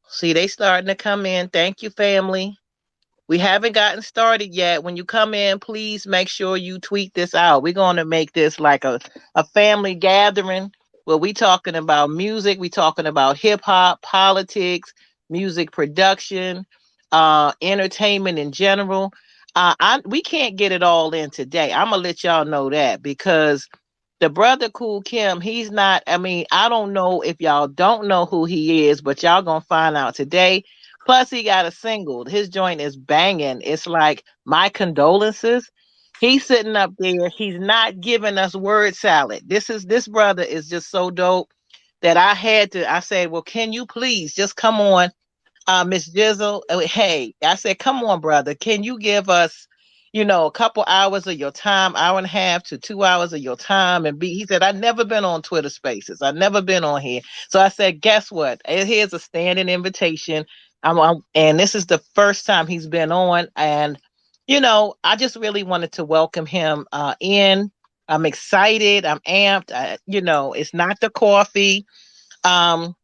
See, they starting to come in. Thank you, family. We haven't gotten started yet. When you come in, please make sure you tweet this out. We're going to make this like a family gathering where we talking about music, we talking about hip hop, politics, music production, entertainment in general. We can't get it all in today. I'm gonna let y'all know that because the brother Cool Kim, he's not. I mean, I don't know if y'all don't know who he is, but y'all gonna find out today. Plus, he got a single. His joint is banging. It's like my condolences. He's sitting up there. He's not giving us word salad. This brother is just so dope that I had to. I said, well, can you please just come on, Miss Jizzle? Hey, I said, come on, brother. Can you give us, a couple hours of your time, hour and a half to 2 hours of your time? And be, he said, I've never been on Twitter Spaces. I've never been on here. So I said, guess what? Here's a standing invitation. And this is the first time he's been on. And, I just really wanted to welcome him in. I'm excited. I'm amped. It's not the coffee. Um,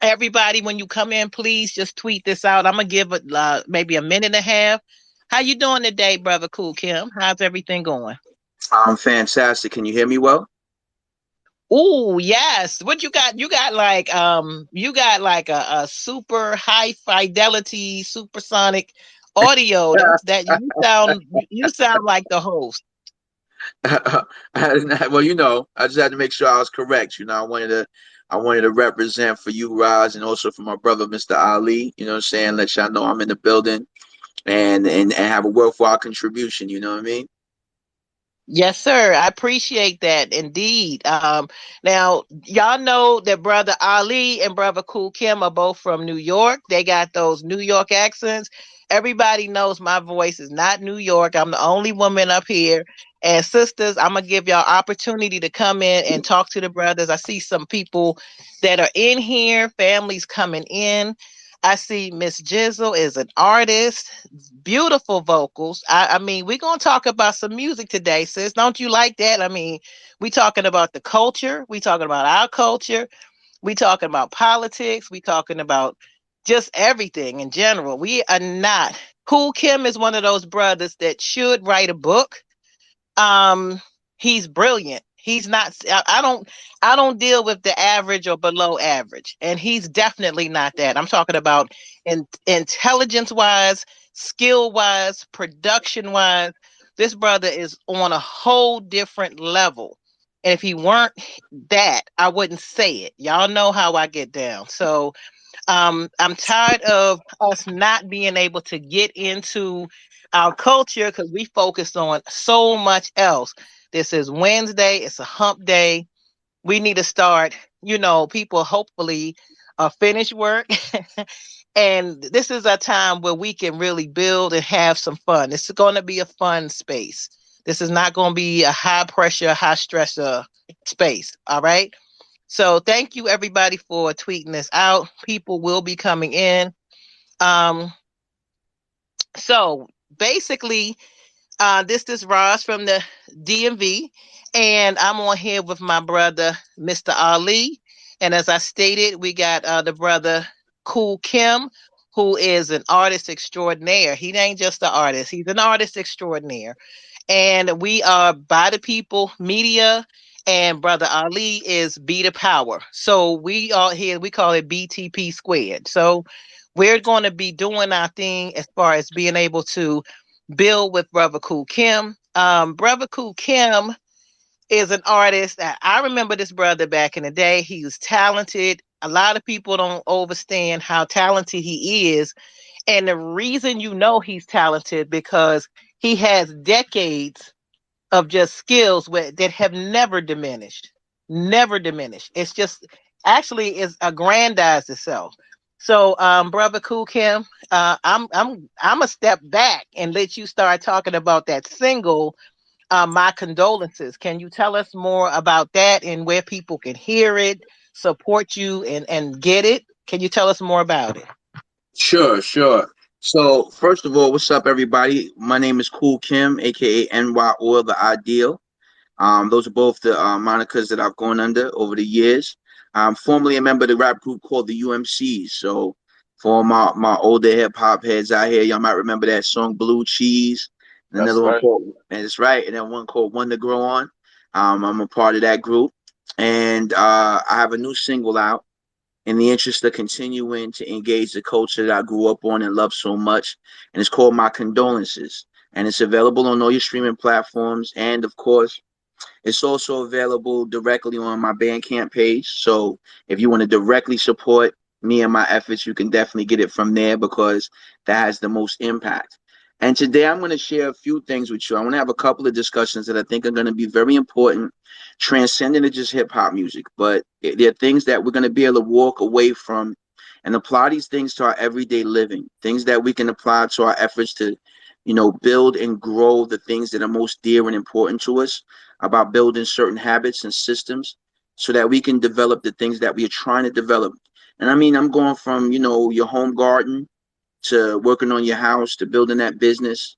Everybody, when you come in, please just tweet this out. I'm gonna give it maybe a minute and a half. How you doing today, brother Cool Kim? How's everything going? I'm fantastic. Can you hear me well? Oh yes. What you got? You got like a super high fidelity supersonic audio. That you sound like the host. Well, I just had to make sure I was correct. I wanted to represent for you, Roz, and also for my brother, Mr. Ali. You know what I'm saying? Let y'all know I'm in the building and have a worthwhile contribution. You know what I mean? Yes, sir. I appreciate that indeed. Now y'all know that brother Ali and brother Cool Kim are both from New York. They got those New York accents. Everybody knows my voice is not New York. I'm the only woman up here. And sisters, I'm gonna give y'all opportunity to come in and talk to the brothers. I see some people that are in here, families coming in. I see Miss Jizzle is an artist, beautiful vocals. I mean, we're gonna talk about some music today, sis. Don't you like that? I mean, we talking about the culture, we talking about our culture, we talking about politics, we talking about just everything in general. We are not. Cool Kim is one of those brothers that should write a book. um he's brilliant. He's not. I don't deal with the average or below average, and he's definitely not that. I'm talking about intelligence wise, skill wise, production wise. This brother is on a whole different level, and if he weren't that, I wouldn't say it. Y'all know how I get down. So I'm tired of us not being able to get into our culture because we focused on so much else. This is Wednesday, it's a hump day. We need to start, people hopefully finish work. And this is a time where we can really build and have some fun. This is going to be a fun space. This is not going to be a high pressure, high stress space. All right. So thank you everybody for tweeting this out. People will be coming in. Um, so basically, this is Ross from the DMV, and I'm on here with my brother, Mr. Ali. And as I stated, we got the brother Cool Kim, who is an artist extraordinaire. He ain't just an artist; he's an artist extraordinaire. And we are by the people media, and brother Ali is be the power. So we all here, we call it BTP squared. So we're going to be doing our thing as far as being able to build with brother Cool Kim. Brother Cool Kim is an artist that I remember. This brother back in the day, he was talented. A lot of people don't understand how talented he is, and the reason he's talented because he has decades of just skills that have never diminished. Never diminished. It's just actually is aggrandized itself. So, brother Cool Kim, I'm a step back and let you start talking about that single, My Condolences. Can you tell us more about that and where people can hear it, support you, and get it? Can you tell us more about it? Sure, sure. So first of all, what's up, everybody? My name is Cool Kim, aka NYOIL, the Ideal. Those are both the monikers that I've gone under over the years. I'm formerly a member of the rap group called the UMCs. So For my older hip hop heads out here, y'all might remember that song Blue Cheese. And That's another one right. called, and it's right, and then one called One to Grow On. I'm a part of that group. And I have a new single out in the interest of continuing to engage the culture that I grew up on and love so much. And it's called My Condolences. And it's available on all your streaming platforms. And of course, it's also available directly on my Bandcamp page. So if you want to directly support me and my efforts, you can definitely get it from there because that has the most impact. And today I'm going to share a few things with you. I want to have a couple of discussions that I think are going to be very important, transcending to just hip hop music. But they're things that we're going to be able to walk away from and apply these things to our everyday living, things that we can apply to our efforts to, build and grow the things that are most dear and important to us, about building certain habits and systems so that we can develop the things that we are trying to develop. And I mean, I'm going from, your home garden to working on your house to building that business,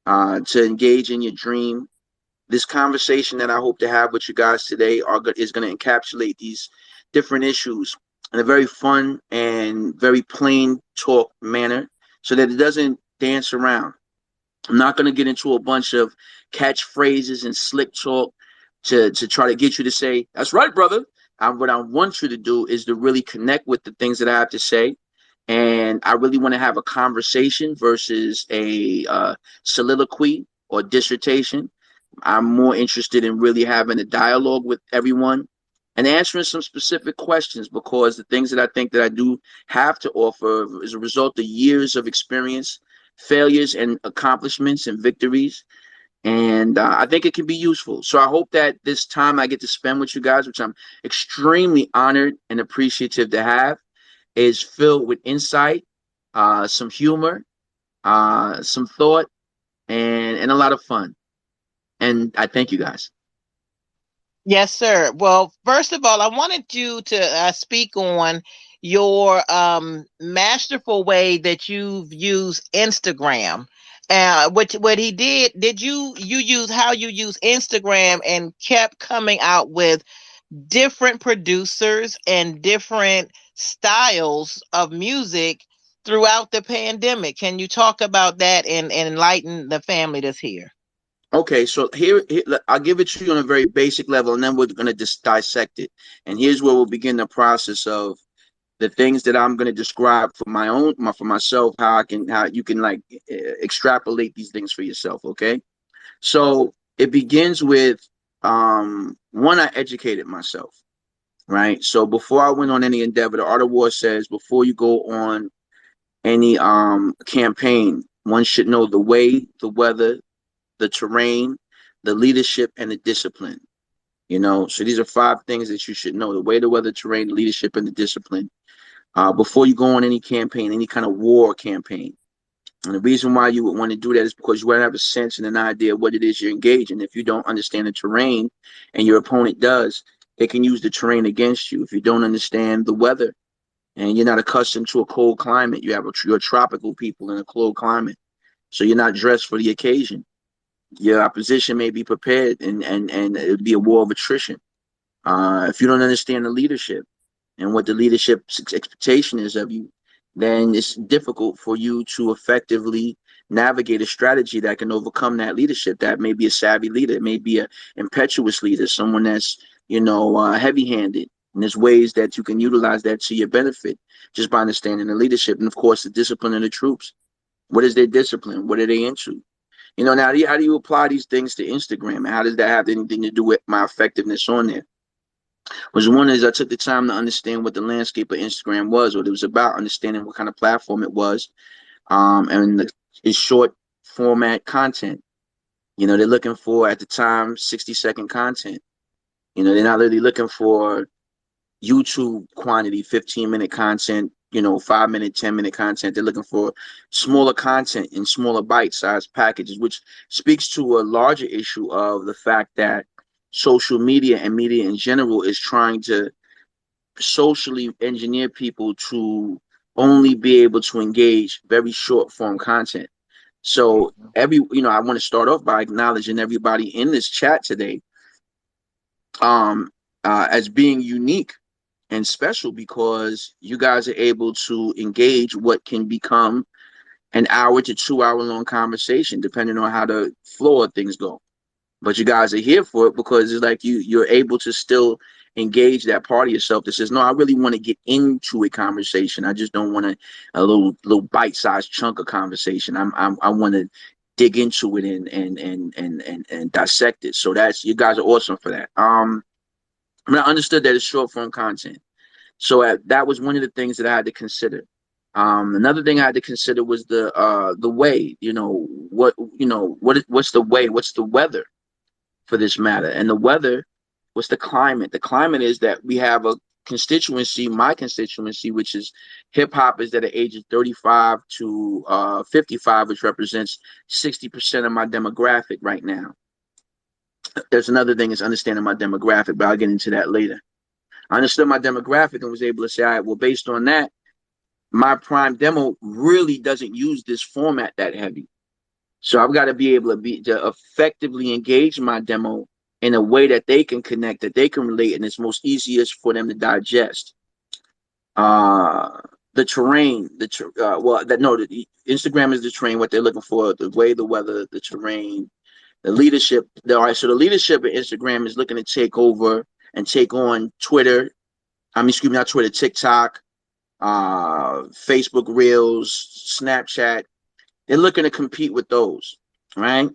to engage in your dream. This conversation that I hope to have with you guys today is going to encapsulate these different issues in a very fun and very plain talk manner so that it doesn't dance around. I'm not going to get into a bunch of catchphrases and slick talk to try to get you to say, that's right, brother. What I want you to do is to really connect with the things that I have to say. And I really want to have a conversation versus a soliloquy or dissertation. I'm more interested in really having a dialogue with everyone and answering some specific questions because the things that I think that I do have to offer is a result of years of experience, failures and accomplishments and victories. And I think it can be useful. So I hope that this time I get to spend with you guys, which I'm extremely honored and appreciative to have, is filled with insight, some humor, some thought, and a lot of fun. And I thank you guys. Yes, sir. Well, first of all, I wanted you to speak on your masterful way that you've used Instagram. What he did you use how you use Instagram and kept coming out with different producers and different styles of music throughout the pandemic? Can you talk about that and enlighten the family that's here? Okay, so here I'll give it to you on a very basic level, and then we're going to just dissect it. And here's where we'll begin the process of the things that I'm going to describe for for myself, how you can like extrapolate these things for yourself. Okay, so it begins with one, I educated myself, right? So before I went on any endeavor, the Art of War says before you go on any campaign, one should know the way, the weather, the terrain, the leadership, and the discipline. So these are five things that you should know: the way, the weather, terrain, the leadership, and the discipline. Before you go on any campaign, any kind of war campaign. And the reason why you would want to do that is because you want to have a sense and an idea of what it is you're engaging. If you don't understand the terrain and your opponent does, they can use the terrain against you. If you don't understand the weather and you're not accustomed to a cold climate, you're tropical people in a cold climate. So you're not dressed for the occasion. Your opposition may be prepared and it would be a war of attrition. If you don't understand the leadership and what the leadership's expectation is of you, then it's difficult for you to effectively navigate a strategy that can overcome that leadership. That may be a savvy leader, it may be an impetuous leader, someone that's heavy-handed. And there's ways that you can utilize that to your benefit just by understanding the leadership and, of course, the discipline of the troops. What is their discipline? What are they into? Now how do you apply these things to Instagram? And how does that have anything to do with my effectiveness on there? Was one is I took the time to understand what the landscape of Instagram was, what it was about, understanding what kind of platform it was, and its short format content. They're looking for at the time 60-second content. They're not really looking for YouTube quantity, 15-minute content, 5-minute, 10-minute content. They're looking for smaller content in smaller bite-sized packages, which speaks to a larger issue of the fact that social media and media in general is trying to socially engineer people to only be able to engage very short form content. So I want to start off by acknowledging everybody in this chat today as being unique and special because you guys are able to engage what can become an hour to 2 hour long conversation, depending on how the flow of things go. But you guys are here for it because it's like you're able to still engage that part of yourself that says, no, I really want to get into a conversation. I just don't want a little bite-sized chunk of conversation. I want to dig into it and dissect it. So that's, you guys are awesome for that. I mean, I understood that it's short form content. So that was one of the things that I had to consider. Another thing I had to consider was the way, what's the way, what's the weather for this matter, and the weather, what's the climate? The climate is that we have a constituency, my constituency, which is hip hoppers that are ages 35 to 55, which represents 60% of my demographic right now. There's another thing is understanding my demographic, but I'll get into that later. I understood my demographic and was able to say, all right, well, based on that, my prime demo really doesn't use this format that heavy. So I've got to be able to effectively engage my demo in a way that they can connect, that they can relate, and it's most easiest for them to digest. The terrain, the Instagram is the terrain, what they're looking for, the way, the weather, the terrain, the leadership. All right, so the leadership of Instagram is looking to take over and take on Twitter. Excuse me, not Twitter, TikTok, Facebook Reels, Snapchat. They're looking to compete with those, right?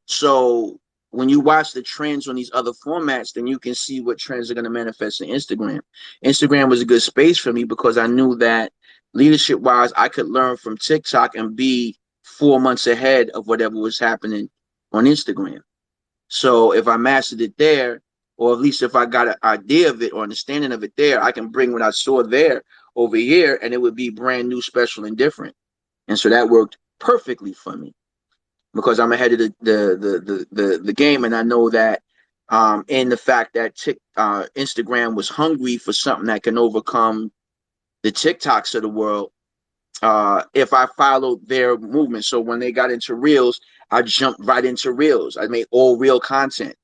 So when you watch the trends on these other formats, then you can see what trends are going to manifest in Instagram. Instagram was a good space for me because I knew that leadership-wise, I could learn from TikTok and be 4 months ahead of whatever was happening on Instagram. So if I mastered it there, or at least if I got an idea of it or understanding of it there, I can bring what I saw there over here, and it would be brand new, special, and different. And so that worked perfectly for me because I'm ahead of the game, and I know that in the fact that Instagram was hungry for something that can overcome the TikToks of the world. If I followed their movement, so when they got into Reels, I jumped right into Reels. I made all real content.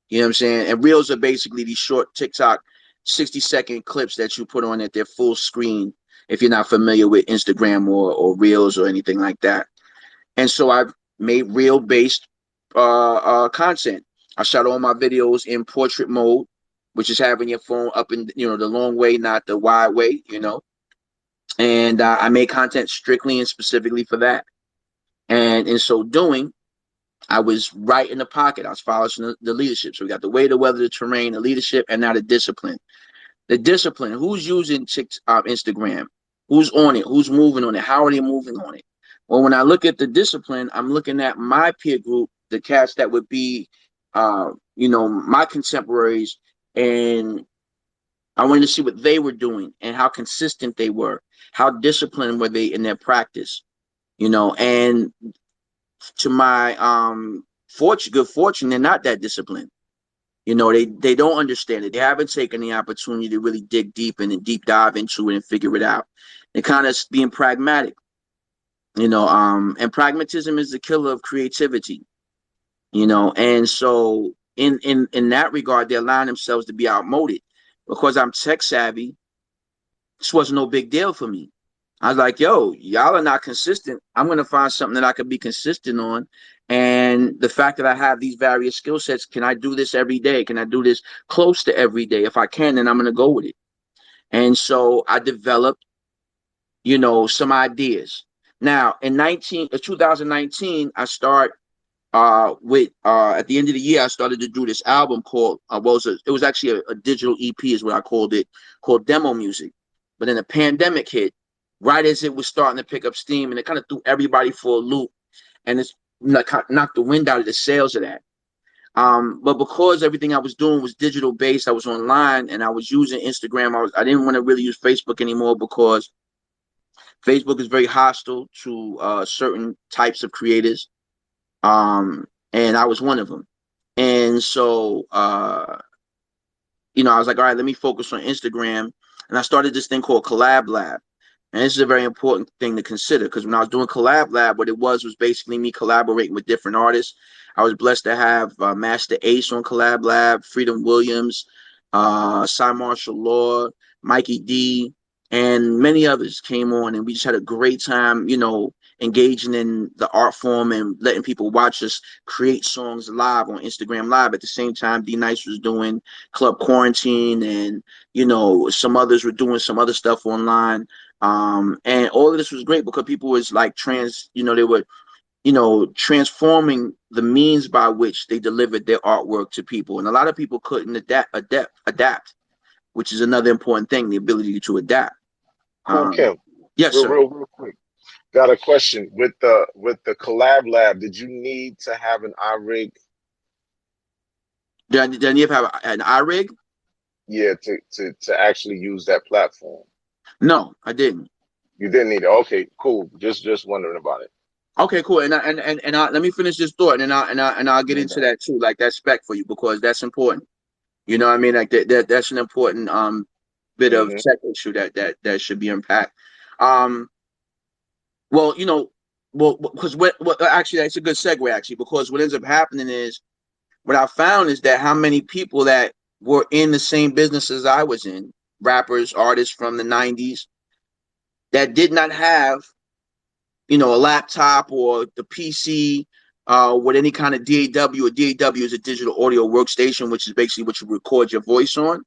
You know what I'm saying? And Reels are basically these short TikTok 60-second clips that you put on at their full screen if you're not familiar with Instagram or Reels or anything like that. And so I've made reel-based content. I shot all my videos in portrait mode, which is having your phone up in, the long way, not the wide way, And I made content strictly and specifically for that. And in so doing, I was right in the pocket. I was following the leadership. So we got the way, the weather, the terrain, the leadership, and now the discipline. The discipline, who's using Instagram? Who's on it? Who's moving on it? How are they moving on it? Well, when I look at the discipline, I'm looking at my peer group, the cats that would be, my contemporaries, and I wanted to see what they were doing and how consistent they were, how disciplined were they in their practice, and to my good fortune, they're not that disciplined. They don't understand it. They haven't taken the opportunity to really dig deep and deep dive into it and figure it out. They're kind of being pragmatic, and pragmatism is the killer of creativity, and so in that regard, they're allowing themselves to be outmoded. Because I'm tech savvy, this wasn't no big deal for me. I was like, yo, y'all are not consistent. I'm going to find something that I can be consistent on. And the fact that I have these various skill sets, can I do this every day? Can I do this close to every day? If I can, then I'm going to go with it. And so I developed, some ideas. Now, in 2019, I start at the end of the year, I started to do this album called, it was actually a digital EP is what I called it, called Demo Music. But then the pandemic hit right as it was starting to pick up steam, and it kind of threw everybody for a loop, and it's like knocked the wind out of the sails of that. But because everything I was doing was digital based, I was online and I was using Instagram. I didn't want to really use Facebook anymore because Facebook is very hostile to certain types of creators. And I was one of them. And so, I was like, all right, let me focus on Instagram. And I started this thing called Collab Lab. And this is a very important thing to consider because when I was doing Collab Lab, what it was basically me collaborating with different artists. I was blessed to have Master Ace on Collab Lab, Freedom Williams, Cy Martial Law, Mikey D, and many others came on, and we just had a great time, engaging in the art form and letting people watch us create songs live on Instagram Live. At the same time, D Nice was doing Club Quarantine, and some others were doing some other stuff online. And all of this was great because people was like they were transforming the means by which they delivered their artwork to people. And a lot of people couldn't adapt, which is another important thing, the ability to adapt. Cool Kim, Yes, sir. real quick. Got a question with the collab lab. Did you need to have an iRig? Did you have an iRig? Yeah, to actually use that platform. No, I didn't. You didn't need it. Okay, cool. Just wondering about it. Okay, cool. And let me finish this thought, and I'll get into that too, like that spec for you, because that's important. You know what I mean? Like that's an important bit of tech issue that should be unpacked. Well, because what actually that's a good segue actually, because what ends up happening is what I found is that how many people that were in the same business as I was in, rappers, artists from the 90s, that did not have, a laptop or the PC with any kind of DAW. Or DAW is a digital audio workstation, which is basically what you record your voice on.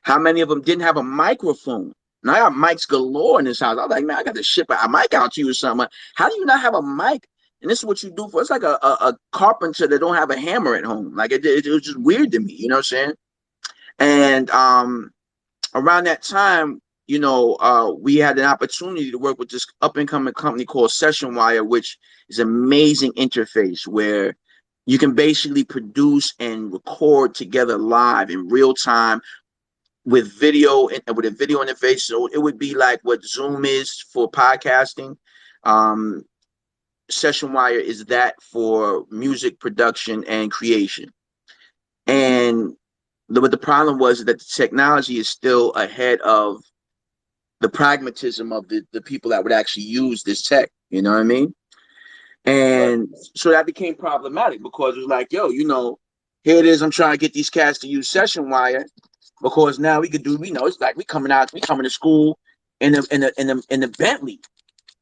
How many of them didn't have a microphone? Now I got mics galore in this house. I was like, man, I got to ship a mic out to you or something. How do you not have a mic? And this is what you do for. It's like a carpenter that don't have a hammer at home. Like it was just weird to me. You know what I'm saying? And around that time, we had an opportunity to work with this up and coming company called Session Wire, which is an amazing interface where you can basically produce and record together live in real time with video and with a video interface. So it would be like what Zoom is for podcasting. Session Wire is that for music production and creation. And what the problem was that the technology is still ahead of the pragmatism of the people that would actually use this tech. You know what I mean? And so that became problematic because it was like, yo, here it is. I'm trying to get these cats to use Session Wire because now we could do. It's like we coming to school in the Bentley.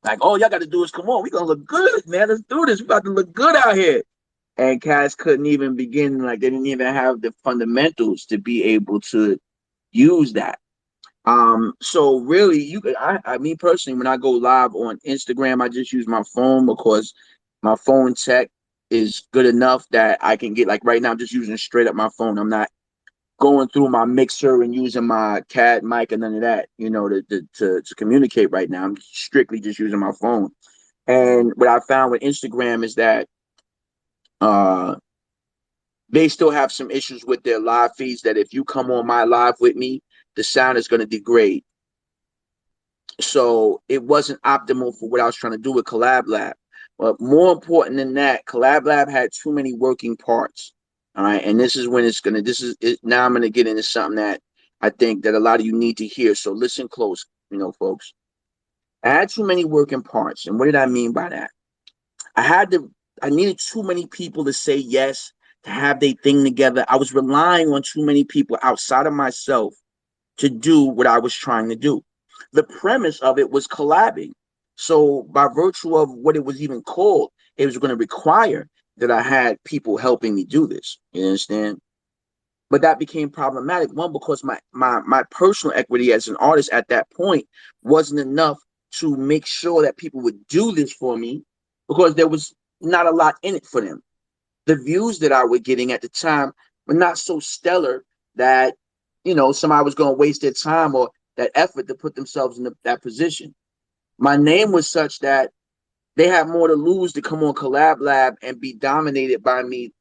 Like, all y'all got to do is come on. We gonna look good, man. Let's do this. We about to look good out here. And cats couldn't even begin. Like, they didn't even have the fundamentals to be able to use that. So really, me personally, when I go live on Instagram, I just use my phone because my phone tech is good enough that I can get, like right now, I'm just using straight up my phone. I'm not going through my mixer and using my CAD mic and none of that, to communicate right now. I'm strictly just using my phone. And what I found with Instagram is that they still have some issues with their live feeds, that if you come on my live with me, the sound is going to degrade. So it wasn't optimal for what I was trying to do with Collab Lab. But more important than that, Collab Lab had too many working parts. All right. And this is when now I'm going to get into something that I think that a lot of you need to hear. So listen close, folks. I had too many working parts. And what did I mean by that? I needed too many people to say yes, to have their thing together. I was relying on too many people outside of myself to do what I was trying to do. The premise of it was collabing. So by virtue of what it was even called, it was going to require that I had people helping me do this. You understand? But that became problematic. One, because my personal equity as an artist at that point wasn't enough to make sure that people would do this for me, because there was not a lot in it for them. The views that I was getting at the time were not so stellar that, somebody was going to waste their time or that effort to put themselves in that position. My name was such that they had more to lose to come on Collab Lab and be dominated by me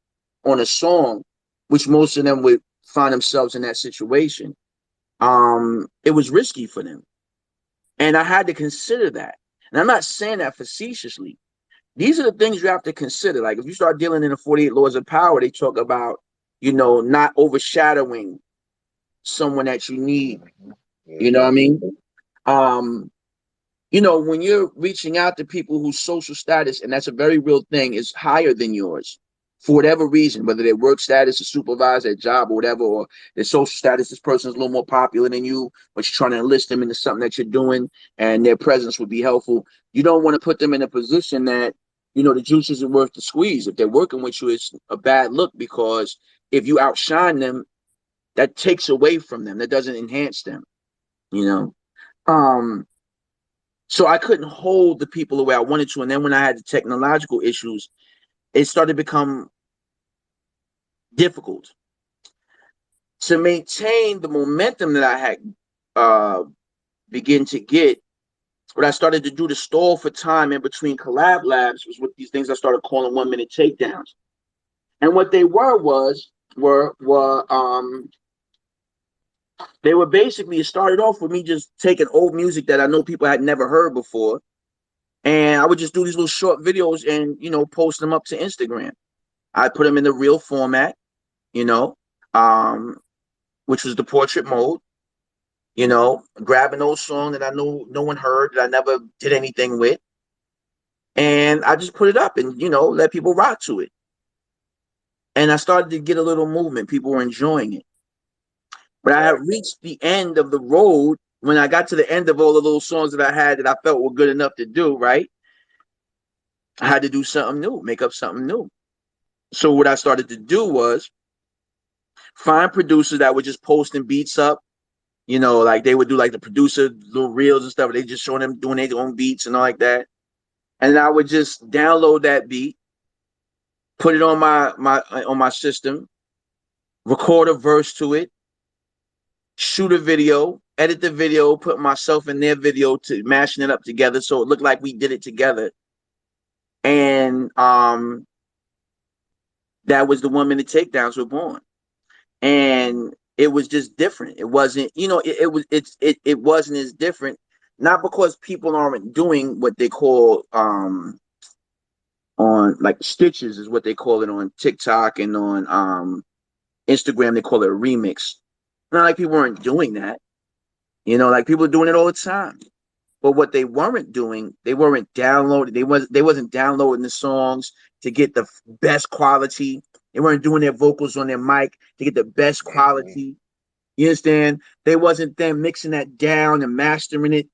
on a song, which most of them would find themselves in that situation. It was risky for them. And I had to consider that. And I'm not saying that facetiously. These are the things you have to consider. Like, if you start dealing in the 48 laws of power, they talk about, not overshadowing someone that you need. You know what I mean? When you're reaching out to people whose social status, and that's a very real thing, is higher than yours, for whatever reason, whether their work status, a supervisor, a job, or whatever, or their social status, this person is a little more popular than you, but you're trying to enlist them into something that you're doing, and their presence would be helpful. You don't want to put them in a position that, you know, the juice isn't worth the squeeze. If they're working with you, it's a bad look, because if you outshine them, that takes away from them. That doesn't enhance them, you know. So I couldn't hold the people the way I wanted to. And then when I had the technological issues, it started to become difficult to maintain the momentum that I had begin to get. What I started to do to stall for time in between collab labs was with these things I started calling 1-minute takedowns. And what they were they were basically, it started off with me just taking old music that I know people had never heard before, and I would just do these little short videos and, you know, post them up to Instagram. I put them in the real format, you know, which was the portrait mode, you know, grabbing those songs that I know no one heard, that I never did anything with, and I just put it up and, you know, let people rock to it. And I started to get a little movement. People were enjoying it. But I had reached the end of the road. When I got to the end of all of those songs that I had that I felt were good enough to do, right, I had to do something new, make up something new. So what I started to do was find producers that were just posting beats up, you know, like they would do like the producer little reels and stuff. They just showing them doing their own beats and all like that. And I would just download that beat, put it on my system, record a verse to it, shoot a video, edit the video, put myself in their video to mashing it up together so it looked like we did it together. And that was the 1-minute takedowns were born. And it was just different. It wasn't, you know, it wasn't as different, not because people aren't doing what they call on like stitches is what they call it on TikTok, and on Instagram they call it a remix. Not like people weren't doing that. You know, like people are doing it all the time. But what they weren't doing, they weren't downloading. They wasn't downloading the songs to get the best quality. They weren't doing their vocals on their mic to get the best quality. You understand? They wasn't then mixing that down and mastering it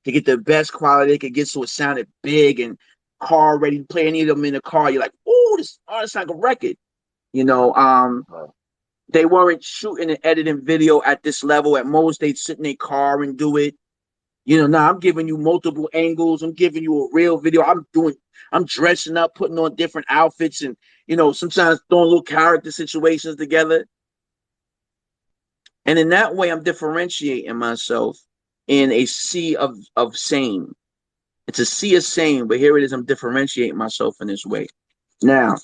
to get the best quality they could get, so it sounded big and car ready. Play any of them in the car, you're like, oh, this sounds like a record. You know, they weren't shooting and editing video at this level. At most, they'd sit in their car and do it. You know, now I'm giving you multiple angles. I'm giving you a real video. I'm dressing up, putting on different outfits, and, you know, sometimes throwing little character situations together. And in that way, I'm differentiating myself in a sea of same. It's a sea of same, but here it is. I'm differentiating myself in this way. Now,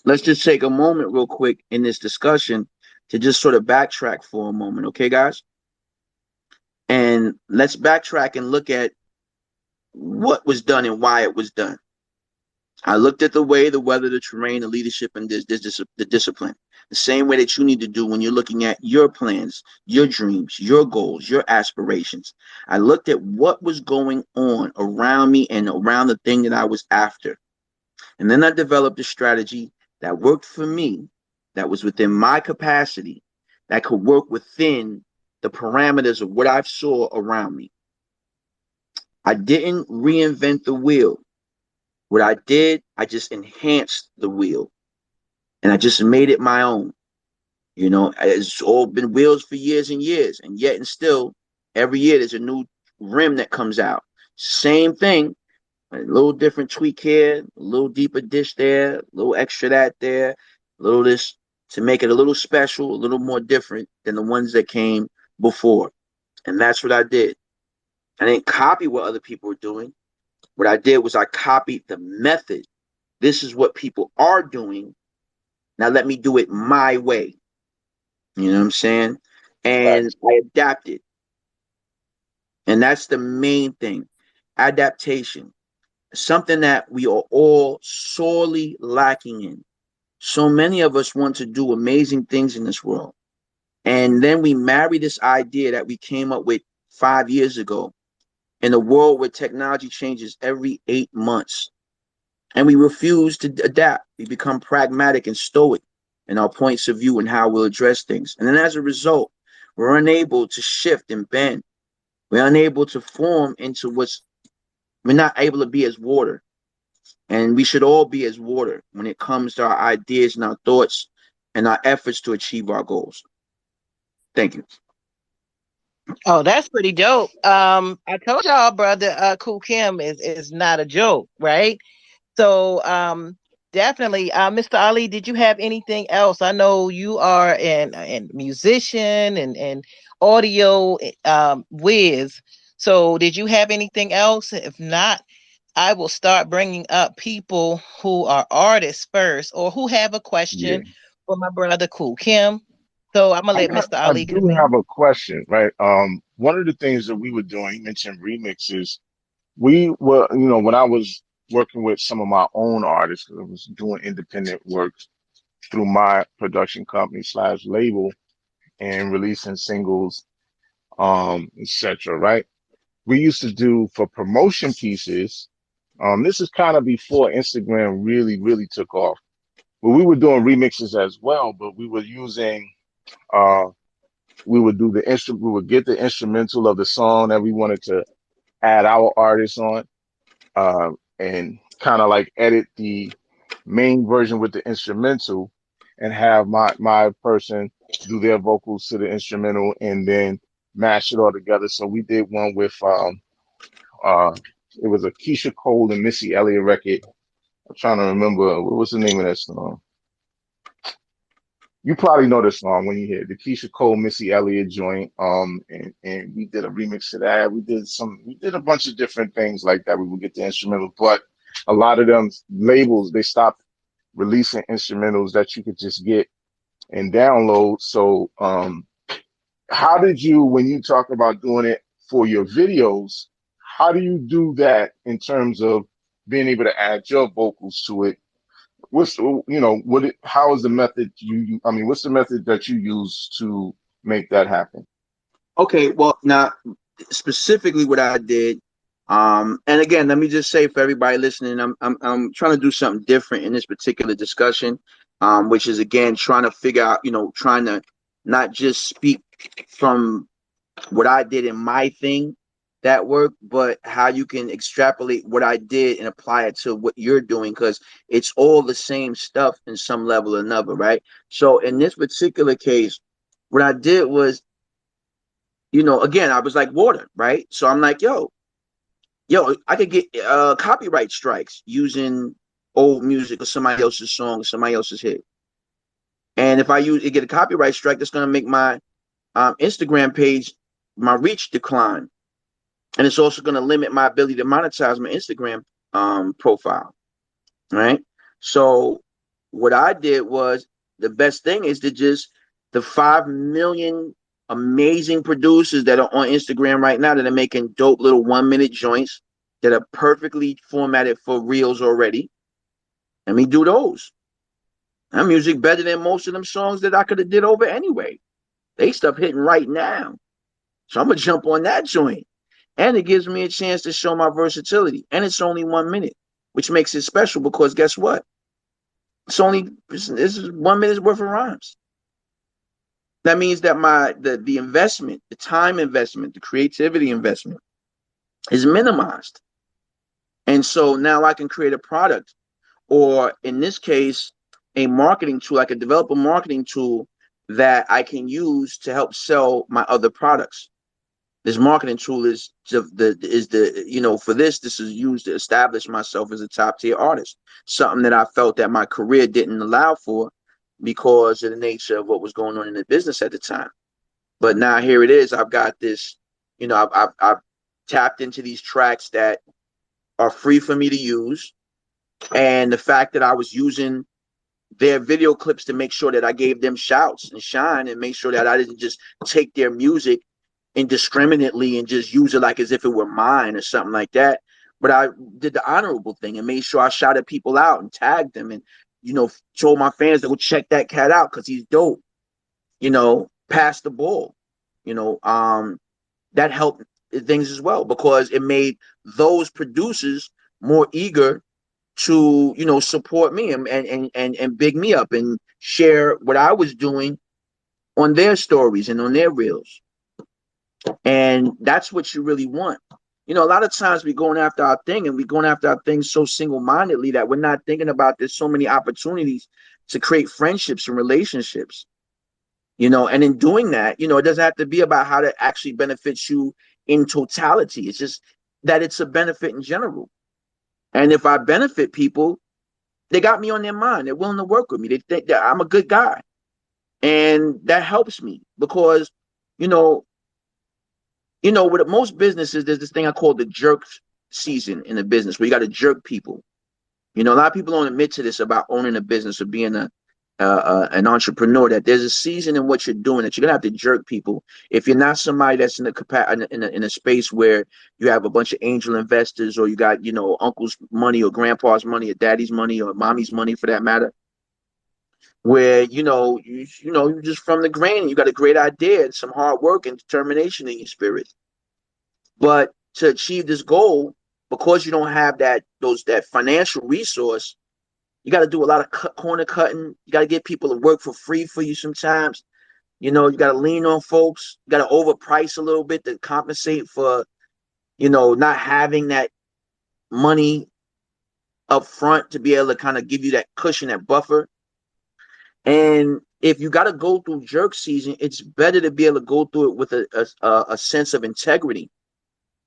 let's just take a moment real quick in this discussion to just sort of backtrack for a moment. Okay, guys? And let's backtrack and look at what was done and why it was done. I looked at the way, the weather, the terrain, the leadership, and the discipline. The same way that you need to do when you're looking at your plans, your dreams, your goals, your aspirations. I looked at what was going on around me and around the thing that I was after. And then I developed a strategy that worked for me, that was within my capacity, that could work within the parameters of what I saw around me. I didn't reinvent the wheel. What I did, I just enhanced the wheel, and I just made it my own. You know, it's all been wheels for years and years, and yet and still, every year there's a new rim that comes out. Same thing, a little different tweak here, a little deeper dish there, a little extra that there, a little this to make it a little special, a little more different than the ones that came before. And that's what I did. I didn't copy what other people were doing. What I did was I copied the method. This is what people are doing. Now let me do it my way. You know what I'm saying? And I adapted. And that's the main thing. Adaptation. Something that we are all sorely lacking in. So many of us want to do amazing things in this world. And then we marry this idea that we came up with 5 years ago in a world where technology changes every 8 months. and we refuse to adapt. We become pragmatic and stoic in our points of view and how we'll address things. And then as a result, we're unable to shift and bend. We're unable to form into we're not able to be as water. And we should all be as water when it comes to our ideas and our thoughts and our efforts to achieve our goals. Thank you. Oh, that's pretty dope. I told y'all, brother, Kool Kim is not a joke, right? So, definitely, Mr. Ali, did you have anything else? I know you are an musician and audio whiz. So, did you have anything else? If not, I will start bringing up people who are artists first or who have a Yeah. question for my brother Kool Kim. So, I'm gonna let Mr. I Ali do come have in. a question, right? One of the things that we were doing, you mentioned remixes. We were, when I was working with some of my own artists, 'cause I was doing independent work through my production company slash label and releasing singles, etc. Right? We used to do for promotion pieces. This is kind of before Instagram really, really took off. But we were doing remixes as well, but we were using uh we would do the instrument, we would get the instrumental of the song that we wanted to add our artists on, and kind of like edit the main version with the instrumental and have my person do their vocals to the instrumental and then mash it all together. So we did one with uh it was a Keisha Cole and Missy Elliott record. I'm trying to remember what was the name of that song. You probably know this song when you hear it, the Keisha Cole, Missy Elliott joint. And we did a remix to that. We did a bunch of different things like that. We would get the instrumental, but a lot of them labels, they stopped releasing instrumentals that you could just get and download. So, how did you, when you talk about doing it for your videos, how do you do that in terms of being able to add your vocals to it? How is the method I mean, what's the method that you use to make that happen? Okay, well, now specifically what I did, and again, let me just say for everybody listening, I'm trying to do something different in this particular discussion, which is again trying to figure out, trying to not just speak from what I did in my thing that worked, but how you can extrapolate what I did and apply it to what you're doing, because it's all the same stuff in some level or another, right? So in this particular case, what I did was, again, I was like water, right? So I'm like, yo, I could get copyright strikes using old music or somebody else's song, or somebody else's hit. And if I get a copyright strike, that's gonna make my Instagram page, my reach decline, and it's also gonna limit my ability to monetize my Instagram profile, right? So what I did was, the best thing is to just, the 5 million amazing producers that are on Instagram right now that are making dope little 1 minute joints that are perfectly formatted for reels already. Let me do those. That music better than most of them songs that I could have did over anyway. They stuff hitting right now. So I'm gonna jump on that joint. And it gives me a chance to show my versatility. And it's only 1 minute, which makes it special because guess what? This is 1 minute's worth of rhymes. That means that the investment, the time investment, the creativity investment is minimized. And so now I can create a product, or in this case, a marketing tool. I could develop a marketing tool that I can use to help sell my other products. This marketing tool for this is used to establish myself as a top tier artist, something that I felt that my career didn't allow for because of the nature of what was going on in the business at the time. But now here it is. I've got this, I've tapped into these tracks that are free for me to use. And the fact that I was using their video clips to make sure that I gave them shouts and shine, and make sure that I didn't just take their music indiscriminately and just use it like as if it were mine or something like that. But I did the honorable thing and made sure I shouted people out and tagged them, and told my fans to go check that cat out because he's dope. Pass the ball. That helped things as well, because it made those producers more eager to, you know, support me and big me up and share what I was doing on their stories and on their reels. And that's what you really want. You know, a lot of times we're going after our thing, and we're going after our thing so single-mindedly that we're not thinking about there's so many opportunities to create friendships and relationships. You know, and in doing that, you know, it doesn't have to be about how that actually benefits you in totality. It's just that it's a benefit in general. And if I benefit people, they got me on their mind. They're willing to work with me. They think that I'm a good guy. And that helps me because, you know, with most businesses, there's this thing I call the jerk season in the business where you got to jerk people. You know, a lot of people don't admit to this about owning a business or being an entrepreneur, that there's a season in what you're doing that you're gonna have to jerk people. If you're not somebody that's in a space where you have a bunch of angel investors, or you got, you know, uncle's money or grandpa's money or daddy's money or mommy's money for that matter, where you're just from the grain, you got a great idea and some hard work and determination in your spirit. But to achieve this goal, because you don't have that financial resource, you got to do a lot of corner cutting. You got to get people to work for free for you sometimes. You know, you got to lean on folks. You got to overprice a little bit to compensate for, you know, not having that money up front to be able to kind of give you that cushion, that buffer. And if you got to go through jerk season, it's better to be able to go through it with a sense of integrity,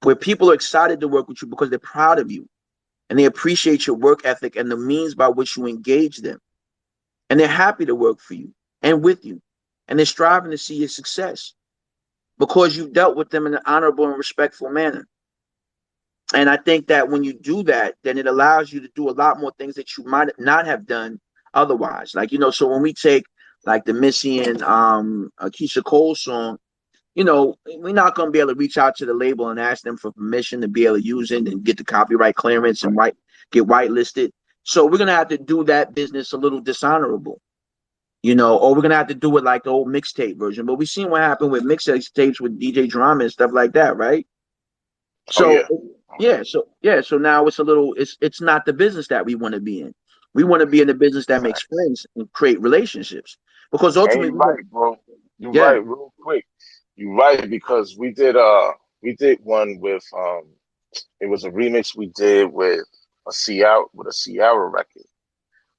where people are excited to work with you because they're proud of you and they appreciate your work ethic and the means by which you engage them. And they're happy to work for you and with you. And they're striving to see your success because you've dealt with them in an honorable and respectful manner. And I think that when you do that, then it allows you to do a lot more things that you might not have done otherwise. Like, you know, so when we take like the Missy and Keisha Cole song, you know, we're not going to be able to reach out to the label and ask them for permission to be able to use it and get the copyright clearance and get whitelisted. So we're going to have to do that business a little dishonorable, you know, or we're going to have to do it like the old mixtape version. But we've seen what happened with mixtapes with DJ Drama and stuff like that, right? Oh So yeah. so now it's not the business that we want to be in. We want to be in the business that makes Facts. friends and create relationships, because And ultimately you're right, bro. You're yeah, right, real quick. You're right, because we did one with it was a remix we did with a Sierra record.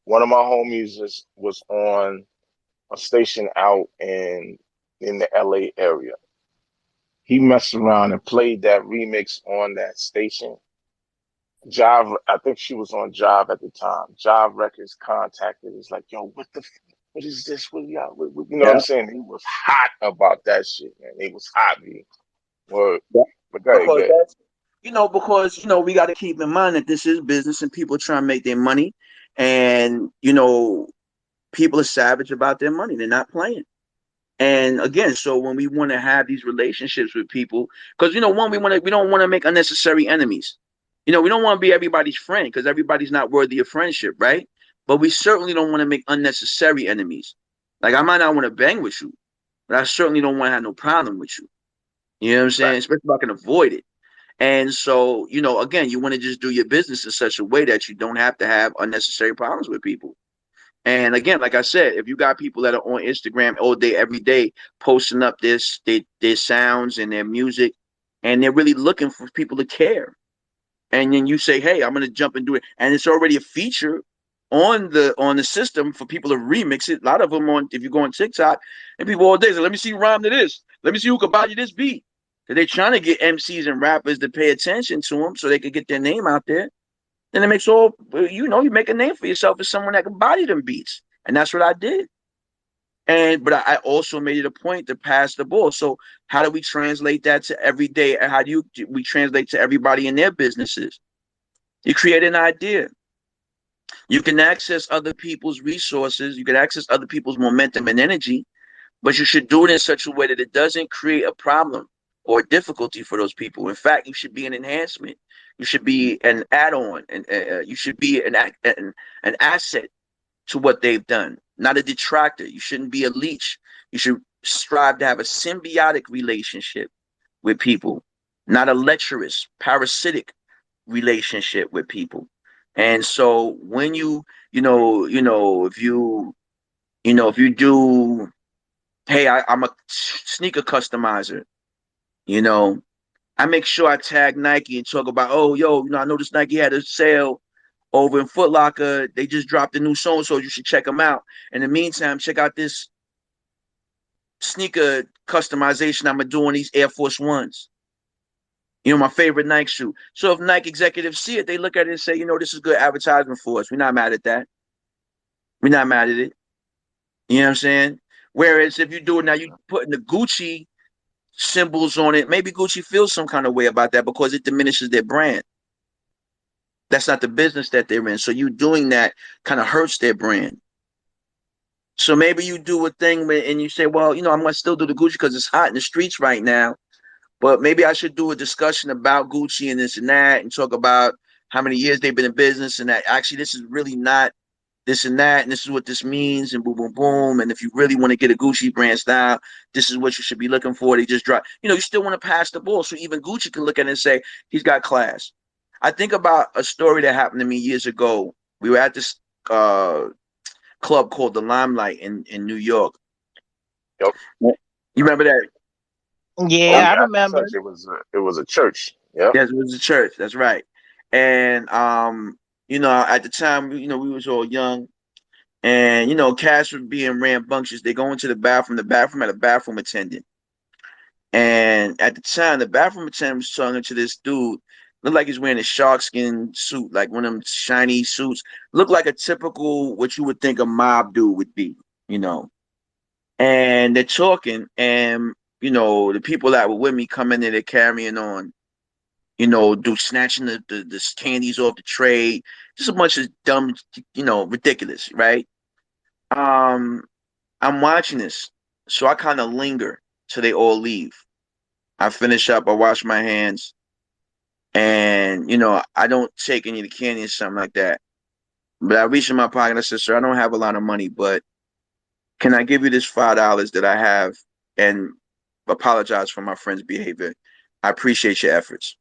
One of my homies was on a station out in the LA area. He messed around and played that remix on that station. Jive, I think she was on Jive at the time. Jive Records contacted. It's like, yo, what is this? What y'all? You know what I'm yeah, saying? He was hot about that shit, man. He was hot, man. Word. yeah. But go ahead, go Because ahead. that's because we got to keep in mind that this is business and people trying to make their money, and people are savage about their money. They're not playing. And again, so when we want to have these relationships with people, because one, we don't want to make unnecessary enemies. We don't want to be everybody's friend because everybody's not worthy of friendship, right? But we certainly don't want to make unnecessary enemies. Like, I might not want to bang with you, but I certainly don't want to have no problem with you. You know what I'm saying? Right. Especially if I can avoid it. And so, again, you want to just do your business in such a way that you don't have to have unnecessary problems with people. And again, like I said, if you got people that are on Instagram all day, every day, posting up their sounds and their music, and they're really looking for people to care, and then you say, "Hey, I'm gonna jump and do it," and it's already a feature on the system for people to remix it. A lot of them if you go on TikTok, and people all day say, "Let me see you rhyme to this. Let me see who can buy you this beat." Because they're trying to get MCs and rappers to pay attention to them so they could get their name out there. Then it makes you make a name for yourself as someone that can body them beats. And that's what I did. But I also made it a point to pass the ball. So how do we translate that to every day? And how do we translate to everybody in their businesses? You create an idea. You can access other people's resources. You can access other people's momentum and energy, but you should do it in such a way that it doesn't create a problem or difficulty for those people. In fact, you should be an enhancement. You should be an add-on, and you should be an asset to what they've done, not a detractor. You shouldn't be a leech. You should strive to have a symbiotic relationship with people, not a lecherous, parasitic relationship with people. And so when if you do, hey, I'm a sneaker customizer, you know, I make sure I tag Nike and talk about, oh, yo, I know this Nike had a sale over in Foot Locker. They just dropped a new so-and-so. You should check them out. In the meantime, check out this sneaker customization I'm going to do on these Air Force Ones. My favorite Nike shoe. So if Nike executives see it, they look at it and say, this is good advertisement for us. We're not mad at that. We're not mad at it. You know what I'm saying? Whereas if you do it now, you putting the Gucci symbols on it. Maybe Gucci feels some kind of way about that because it diminishes their brand. That's not the business that they're in. So you doing that kind of hurts their brand. So maybe you do a thing and you say, well, I'm going to still do the Gucci because it's hot in the streets right now. But maybe I should do a discussion about Gucci and this and that and talk about how many years they've been in business and that actually this is really not this and that, and this is what this means, and boom, boom, boom. And if you really want to get a Gucci brand style, this is what you should be looking for. They just drop, you still want to pass the ball. So even Gucci can look at it and say, he's got class. I think about a story that happened to me years ago. We were at this club called the Limelight in New York. Yep. You remember that? Oh Yeah, I yeah, at the remember. church. It was a church. Yep. Yes, it was a church. That's right. And at the time, we was all young. And cats were being rambunctious. They go into the bathroom. The bathroom had a bathroom attendant. And at the time, the bathroom attendant was talking to this dude. Looked like he's wearing a shark skin suit, like one of them shiny suits. Looked like a typical what you would think a mob dude would be, you know. And they're talking, and the people that were with me come in there, they're carrying on, do snatching the candies off the tray, just a bunch of dumb, ridiculous, right? Um, I'm watching this, so I kind of linger till they all leave. I finish up, I wash my hands, and I don't take any of the candy or something like that. But I reach in my pocket and I said, "Sir, I don't have a lot of money, but can I give you this $5 that I have and apologize for my friend's behavior? I appreciate your efforts."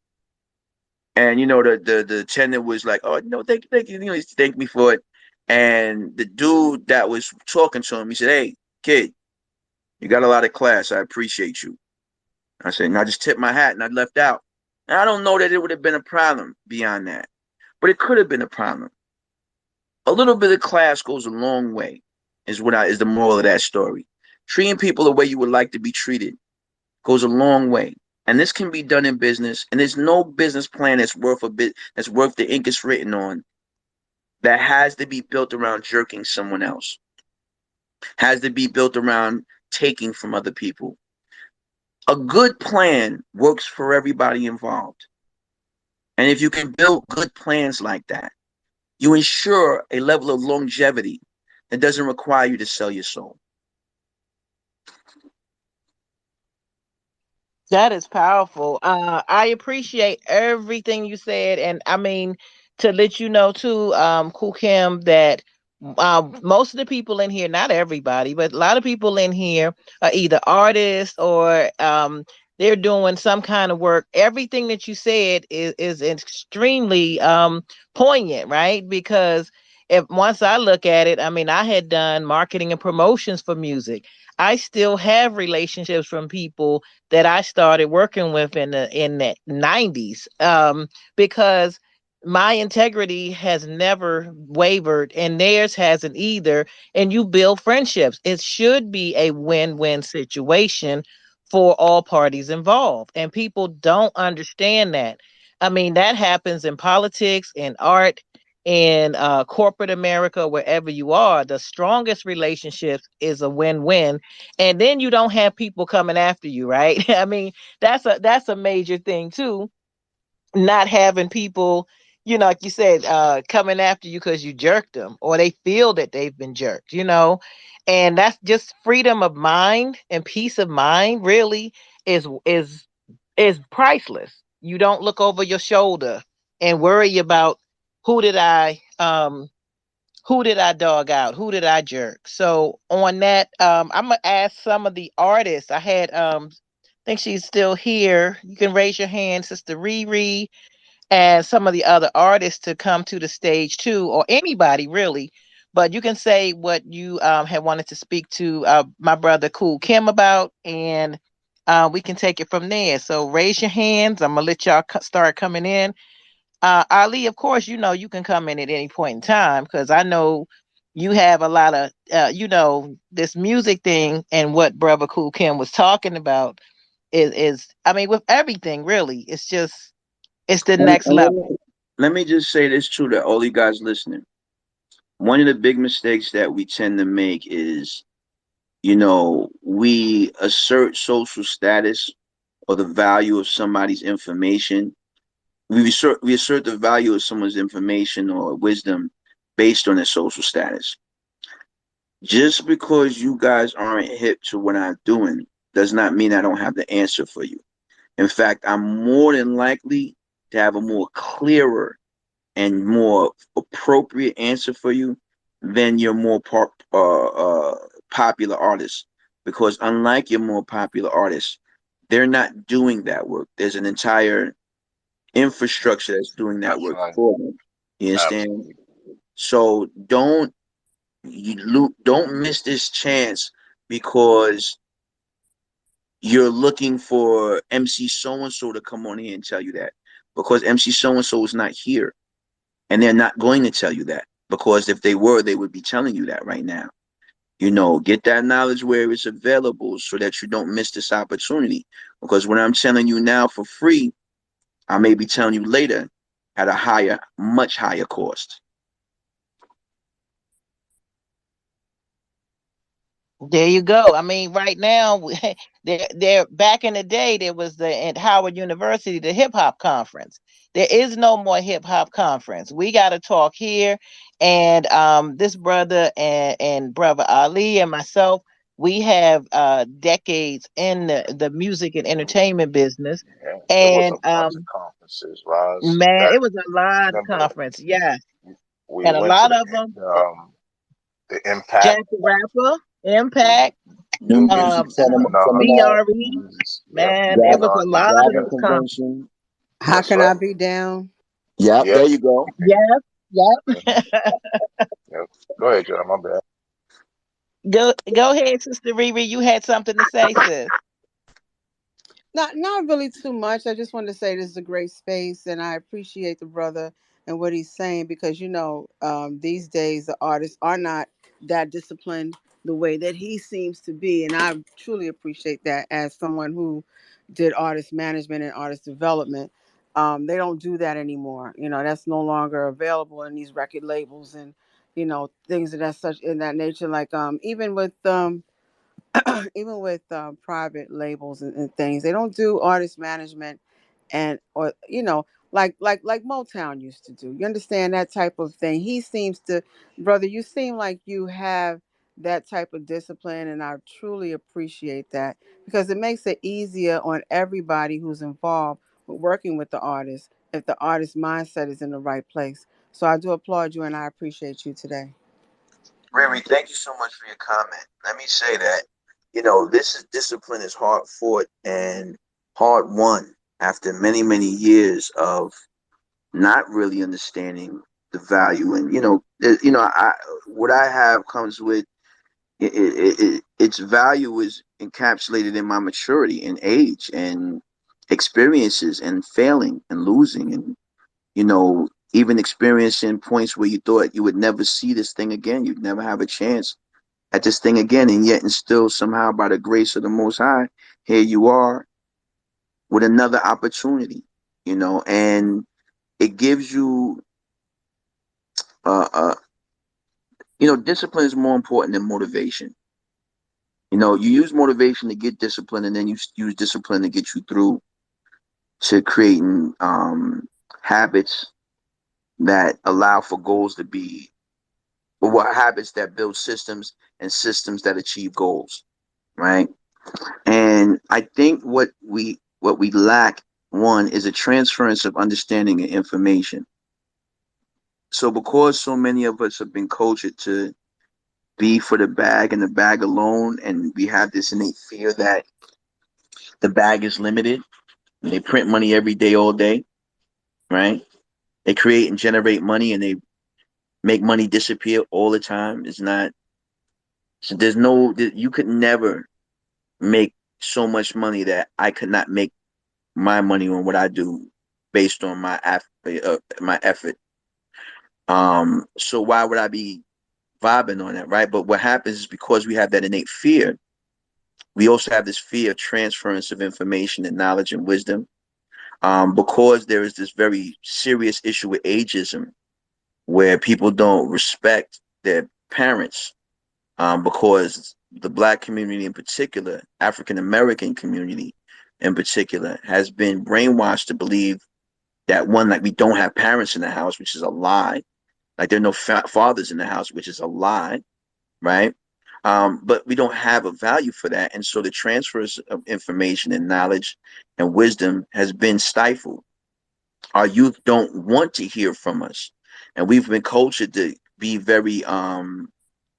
And the attendant was like, "Oh, no, thank you." He thanked me for it. And the dude that was talking to him, he said, "Hey, kid, you got a lot of class. I appreciate you." I said, and I just tipped my hat and I left out. And I don't know that it would have been a problem beyond that, but it could have been a problem. A little bit of class goes a long way, is the moral of that story. Treating people the way you would like to be treated goes a long way. And this can be done in business. And there's no business plan that's worth the ink it's written on that has to be built around jerking someone else. Has to be built around taking from other people. A good plan works for everybody involved. And if you can build good plans like that, you ensure a level of longevity that doesn't require you to sell your soul. That is powerful. I appreciate everything you said, and I mean to let you know too, Kool Kim, that most of the people in here, not everybody, but a lot of people in here are either artists or they're doing some kind of work. Everything that you said is extremely poignant, right? Because if once I look at it, I mean, I had done marketing and promotions for music. I still have relationships from people that I started working with in the 90s, because my integrity has never wavered and theirs hasn't either. And you build friendships. It should be a win-win situation for all parties involved. And people don't understand that. I mean, that happens in politics, in art, in corporate America, wherever you are. The strongest relationships is a win-win, and then you don't have people coming after you, right? I mean, that's a major thing too. Not having people, like you said, coming after you because you jerked them or they feel that they've been jerked, and that's just freedom of mind and peace of mind. Really, is priceless. You don't look over your shoulder and worry about who did I um who did I dog out? Who did I jerk? So on that, I'm gonna ask some of the artists. I had I think she's still here. You can raise your hand, Sister Riri, and some of the other artists to come to the stage too, or anybody really. But you can say what you had wanted to speak to my brother KOOL Kim about, and we can take it from there. So raise your hands. I'm gonna let y'all start coming in. Ali, of course, you know you can come in at any point in time because I know you have a lot of, this music thing and what Brother KOOL Kim was talking about I mean, with everything really, it's the next And level. let me just say this too to all you guys listening. One of the big mistakes that we tend to make is, we assert social status or the value of somebody's information. We assert the value of someone's information or wisdom based on their social status. Just because you guys aren't hip to what I'm doing does not mean I don't have the answer for you. In fact, I'm more than likely to have a more clearer and more appropriate answer for you than your more popular artists. Because unlike your more popular artists, they're not doing that work. There's an entire infrastructure that's doing that That's work right. for them. You understand? Absolutely. So don't miss this chance because you're looking for MC so and so to come on here and tell you that. Because MC so and so is not here. And they're not going to tell you that. Because if they were, they would be telling you that right now. Get that knowledge where it's available so that you don't miss this opportunity. Because what I'm telling you now for free, I may be telling you later at a much higher cost. There you go. I mean, right now, there back in the day, there was at Howard University, the hip hop conference. There is no more hip hop conference. We got to talk here, and this brother and brother Ali and myself, we have decades in the music and entertainment business, Yeah, it was and a bunch of conferences, Roz. man, That it was a lot of remember conference, yeah, we and a went to lot of them, the Impact Jack the Rapper, Impact, New music um, seminar, BRE. Yep, Man, it was Dragon, a seminar. lot of Dragon those conferences. Convention. How That's can right. I be down? Yep, there Yep. you go. Yes, Hmm. yep. Yep. Go ahead, John. My bad. Go ahead, Sister Riri. You had something to say, sis. Not really too much. I just wanted to say this is a great space, and I appreciate the brother and what he's saying because these days the artists are not that disciplined the way that he seems to be, and I truly appreciate that as someone who did artist management and artist development. They don't do that anymore. That's no longer available in these record labels and things of that such in that nature. Like even with even with private labels and things, they don't do artist management and or like Motown used to do. You understand that type of thing? He seems to, brother. You seem like you have that type of discipline, and I truly appreciate that because it makes it easier on everybody who's involved with working with the artist if the artist mindset is in the right place. So I do applaud you, and I appreciate you today. Riri, thank you so much for your comment. Let me say that, discipline is hard fought and hard won after many, many years of not really understanding the value. And, what I have comes with its value is encapsulated in my maturity and age and experiences and failing and losing and even experiencing points where you thought you would never see this thing again, you'd never have a chance at this thing again, and yet and still somehow by the grace of the Most High, here you are with another opportunity, and it gives you, uh, discipline is more important than motivation. You use motivation to get discipline, and then you use discipline to get you through to creating habits that allow for goals to be, or what habits that build systems and systems that achieve goals, right? And I think what we lack, one, is a transference of understanding and information. So because so many of us have been cultured to be for the bag and the bag alone, and we have this innate fear that the bag is limited, and they print money every day, all day. right? They create and generate money, and they make money disappear all the time. It's not. So there's no. You could never make so much money that I could not make my money on what I do based on my effort. So why would I be vibing on that, right? But what happens is because we have that innate fear, we also have this fear of transference of information and knowledge and wisdom. Because there is this very serious issue with ageism where people don't respect their parents, because the Black community in particular, African American community in particular, has been brainwashed to believe that one, like we don't have parents in the house, which is a lie. Like there are no fathers in the house, which is a lie, right? But we don't have a value for that. And so the transfers of information and knowledge and wisdom has been stifled. Our youth don't want to hear from us. And we've been cultured to be very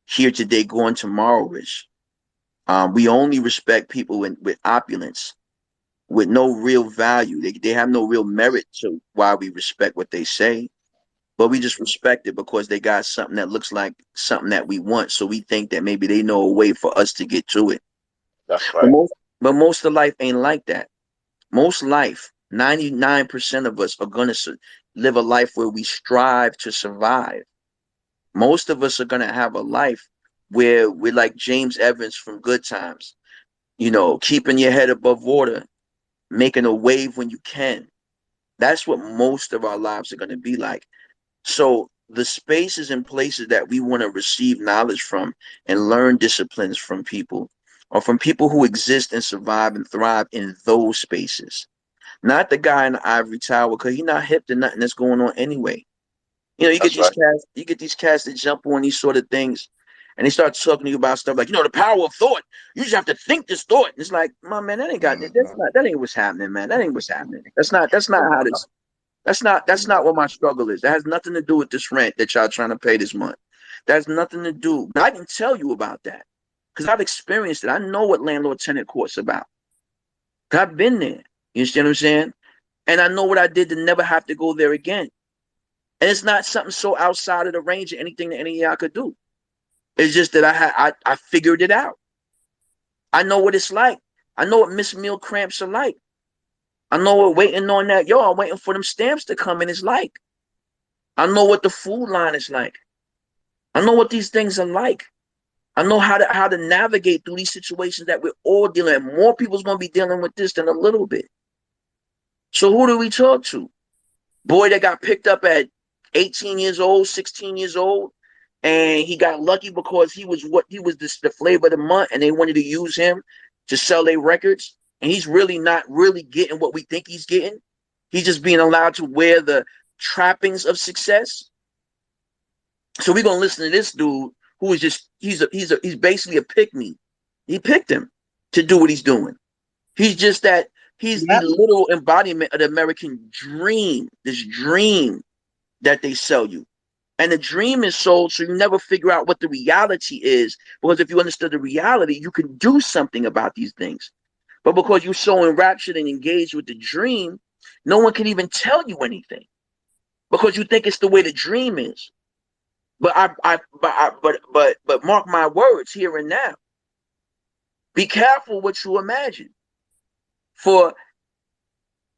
here today, going tomorrow-ish. We only respect people with opulence, with no real value. They have no real merit to why we respect what they say. But we just respect it because they got something that looks like something that we want. So we think that maybe they know a way for us to get to it. That's But right. most of life ain't like that. Most life, 99% of us are going to live a life where we strive to survive. Most of us are going to have a life where we're like James Evans from Good Times, keeping your head above water, making a wave when you can. That's what most of our lives are going to be like. So the spaces and places that we want to receive knowledge from and learn disciplines from people are from people who exist and survive and thrive in those spaces. Not the guy in the ivory tower, because he's not hip to nothing that's going on anyway. You get That's these right. cats, that jump on these sort of things, and they start talking to you about stuff like, the power of thought. You just have to think this thought. And it's like, my man, that ain't got that's Mm-hmm. not that ain't what's happening, man. That ain't what's happening. That's not Come how on this. now. That's not what my struggle is. That has nothing to do with this rent that y'all trying to pay this month. That has nothing to do. I can tell you about that because I've experienced it. I know what landlord tenant court's about. I've been there. You understand what I'm saying? And I know what I did to never have to go there again. And it's not something so outside of the range of anything that any of y'all could do. It's just that I figured it out. I know what it's like. I know what missed meal cramps are like. I know what waiting on that y'all waiting for them stamps to come in is like. I know what the food line is like. I know what these things are like. I know how to navigate through these situations that we're all dealing with. More people's gonna be dealing with this than a little bit. So who do we talk to? Boy that got picked up at 18 years old, 16 years old, and he got lucky because he was the flavor of the month, and they wanted to use him to sell their records. And he's really not really getting what we think he's getting. He's just being allowed to wear the trappings of success. So we're gonna listen to this dude who is just he's basically a pick me. He picked him to do what he's doing. He's just that he's the Yep. literal embodiment of the American dream, this dream that they sell you. And the dream is sold so you never figure out what the reality is. Because if you understood the reality, you can do something about these things. But because you're so enraptured and engaged with the dream, no one can even tell you anything because you think it's the way the dream is. But mark my words here and now. Be careful what you imagine. For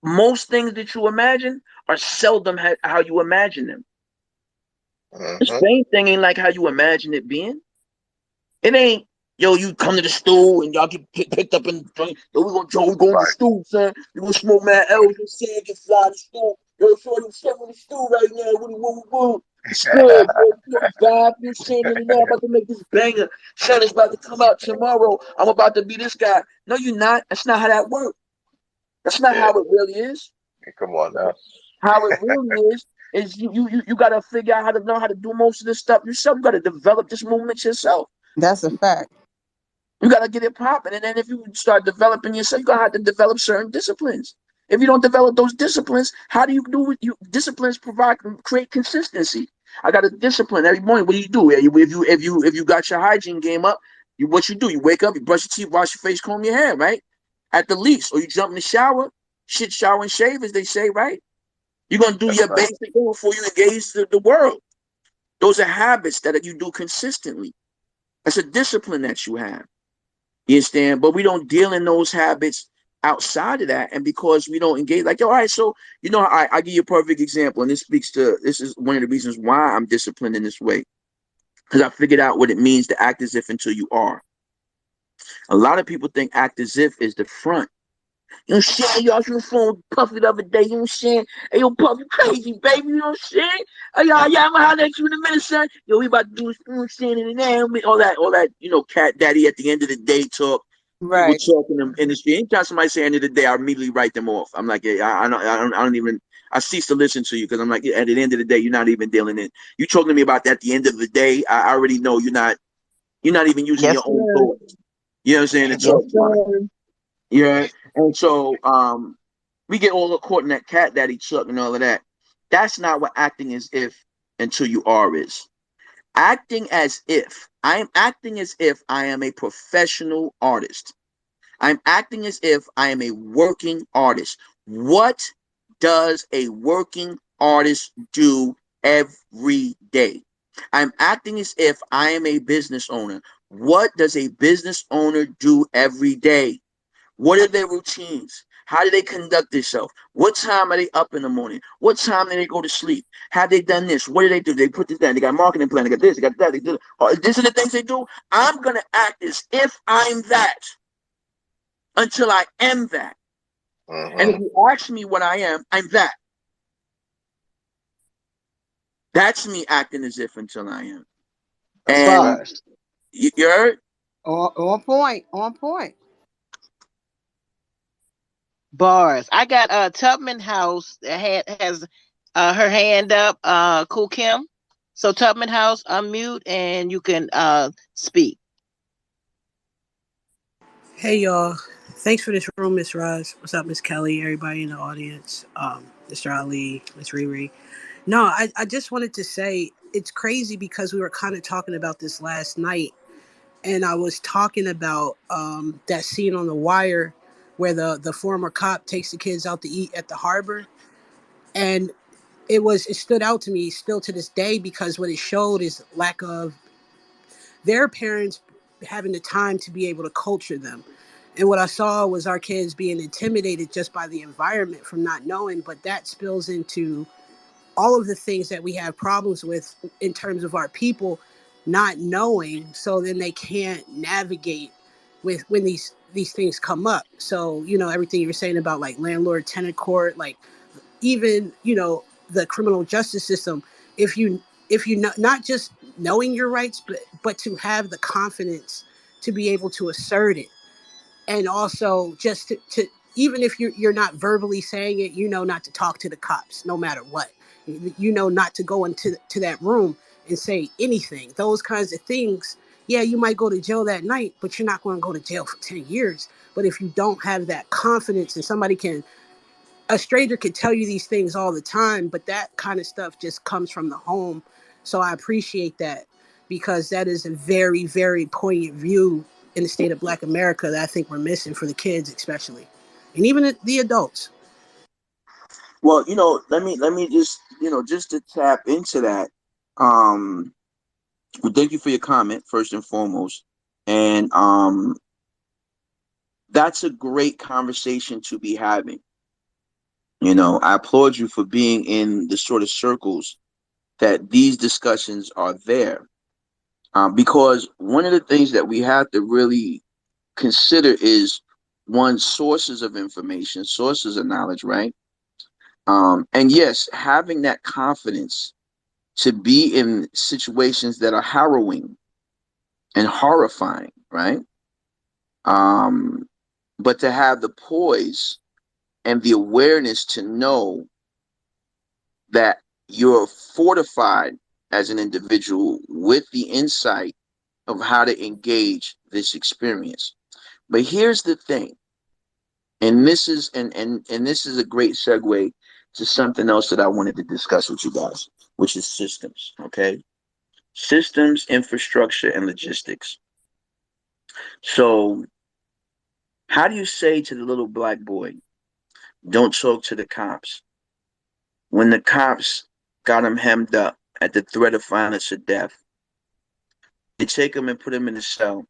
most things that you imagine are seldom how you imagine them. The Mm-hmm. same thing ain't like how you imagine it being. It ain't, yo, you come to the stool and y'all get picked up in the joint. Yo, we going to the Right. stool, son. We gonna smoke mad L's and say get fly to the stool. Yo, shorty, step on the stool right now. What? It's good, bro. You vibe, you saying it now. I'm about to make this banger. Son, it's about to come out tomorrow. I'm about to be this guy. No, you're not. That's not how that works. That's not Yeah. how it really is. Come on now. How it really is you gotta figure out how to learn how to do most of this stuff yourself. You gotta develop this movement yourself. That's a fact. You gotta get it popping. And then if you start developing yourself, you're gonna have to develop certain disciplines. If you don't develop those disciplines, how do you do what you disciplines create consistency? I got a discipline every morning. What do you do? If you got your hygiene game up, what you do? You wake up, you brush your teeth, wash your face, comb your hair, right? At the least, or you jump in the shower, shit, shower and shave, as they say, right? You're gonna do That's your right. basic thing before you engage the world. Those are habits that you do consistently. That's a discipline that you have. You understand? But we don't deal in those habits outside of that. And because we don't engage, like, all right, so, I give you a perfect example. And this is one of the reasons why I'm disciplined in this way. Because I figured out what it means to act as if until you are. A lot of people think act as if is the front. You know what I'm saying? Yo, I was on the phone with Puffy the other day. You know what I'm saying? Hey, yo, Puffy, crazy, baby. You know what I'm saying? Hey, yo, yeah, I'm gonna holler at you in a minute, son. Yo, we about to do this, you know what I'm saying? And then all that, cat daddy at the end of the day talk. People Right. talk in the industry. Anytime somebody say end of the day, I immediately write them off. I'm like, yeah, I don't even. I cease to listen to you because I'm like, yeah, at the end of the day, you're not even dealing in. You talking to me about that at the end of the day? I already know you're not. You're not even using Yes, your own sir. thoughts. You know what I'm saying? To Yes, talk about. sir. Yeah. And so we get all caught in that cat daddy chuck and all of that. That's not what acting as if until you are is. Acting as if I am acting as if I am a professional artist. I'm acting as if I am a working artist. What does a working artist do every day? I'm acting as if I am a business owner. What does a business owner do every day? What are their routines? How do they conduct themselves? What time are they up in the morning? What time do they go to sleep? Have they done this? What do? They put this down. They got a marketing plan. They got this. They got that. They do. These are the things they do. I'm gonna act as if I'm that until I am that. And if Hmm. you ask me what I am, I'm that. That's me acting as if until I am. That's a And fact. Bars. you heard? On point. On point. Bars. I got Tubman House that has her hand up, Cool Kim. So Tubman House, unmute and you can speak. Hey y'all. Thanks for this room, Miss Roz. What's up, Miss Kelly? Everybody in the audience. Mr. Ali, Miss Riri. No, I just wanted to say it's crazy because we were kind of talking about this last night, and I was talking about that scene on The Wire where the former cop takes the kids out to eat at the harbor, and it stood out to me still to this day because what it showed is lack of their parents having the time to be able to culture them. And what I saw was our kids being intimidated just by the environment from not knowing, but that spills into all of the things that we have problems with in terms of our people not knowing, so then they can't navigate with when these things come up. So, everything you're saying about like landlord tenant court, like even the criminal justice system, if you not just knowing your rights, but to have the confidence to be able to assert it, and also just to even if you're not verbally saying it, not to talk to the cops no matter what, not to go into to that room and say anything, those kinds of things. Yeah, you might go to jail that night, but you're not going to go to jail for 10 years. But if you don't have that confidence, and somebody can a stranger could tell you these things all the time, but that kind of stuff just comes from the home. So I appreciate that because that is a very, very poignant view in the state of Black America that I think we're missing for the kids, especially, and even the adults. Well, let me just to tap into that. Um, well, thank you for your comment first and foremost, and that's a great conversation to be having. I applaud you for being in the sort of circles that these discussions are there, because one of the things that we have to really consider is one sources of information, sources of knowledge, right? And yes, having that confidence to be in situations that are harrowing and horrifying, right? Um, but to have the poise and the awareness to know that you're fortified as an individual with the insight of how to engage this experience. But here's the thing, and this is a great segue to something else that I wanted to discuss with you guys, which is systems. Okay, systems, infrastructure, and logistics. So, how do you say to the little black boy, "Don't talk to the cops"? when the cops got him hemmed up at the threat of violence or death, they take him and put him in a cell.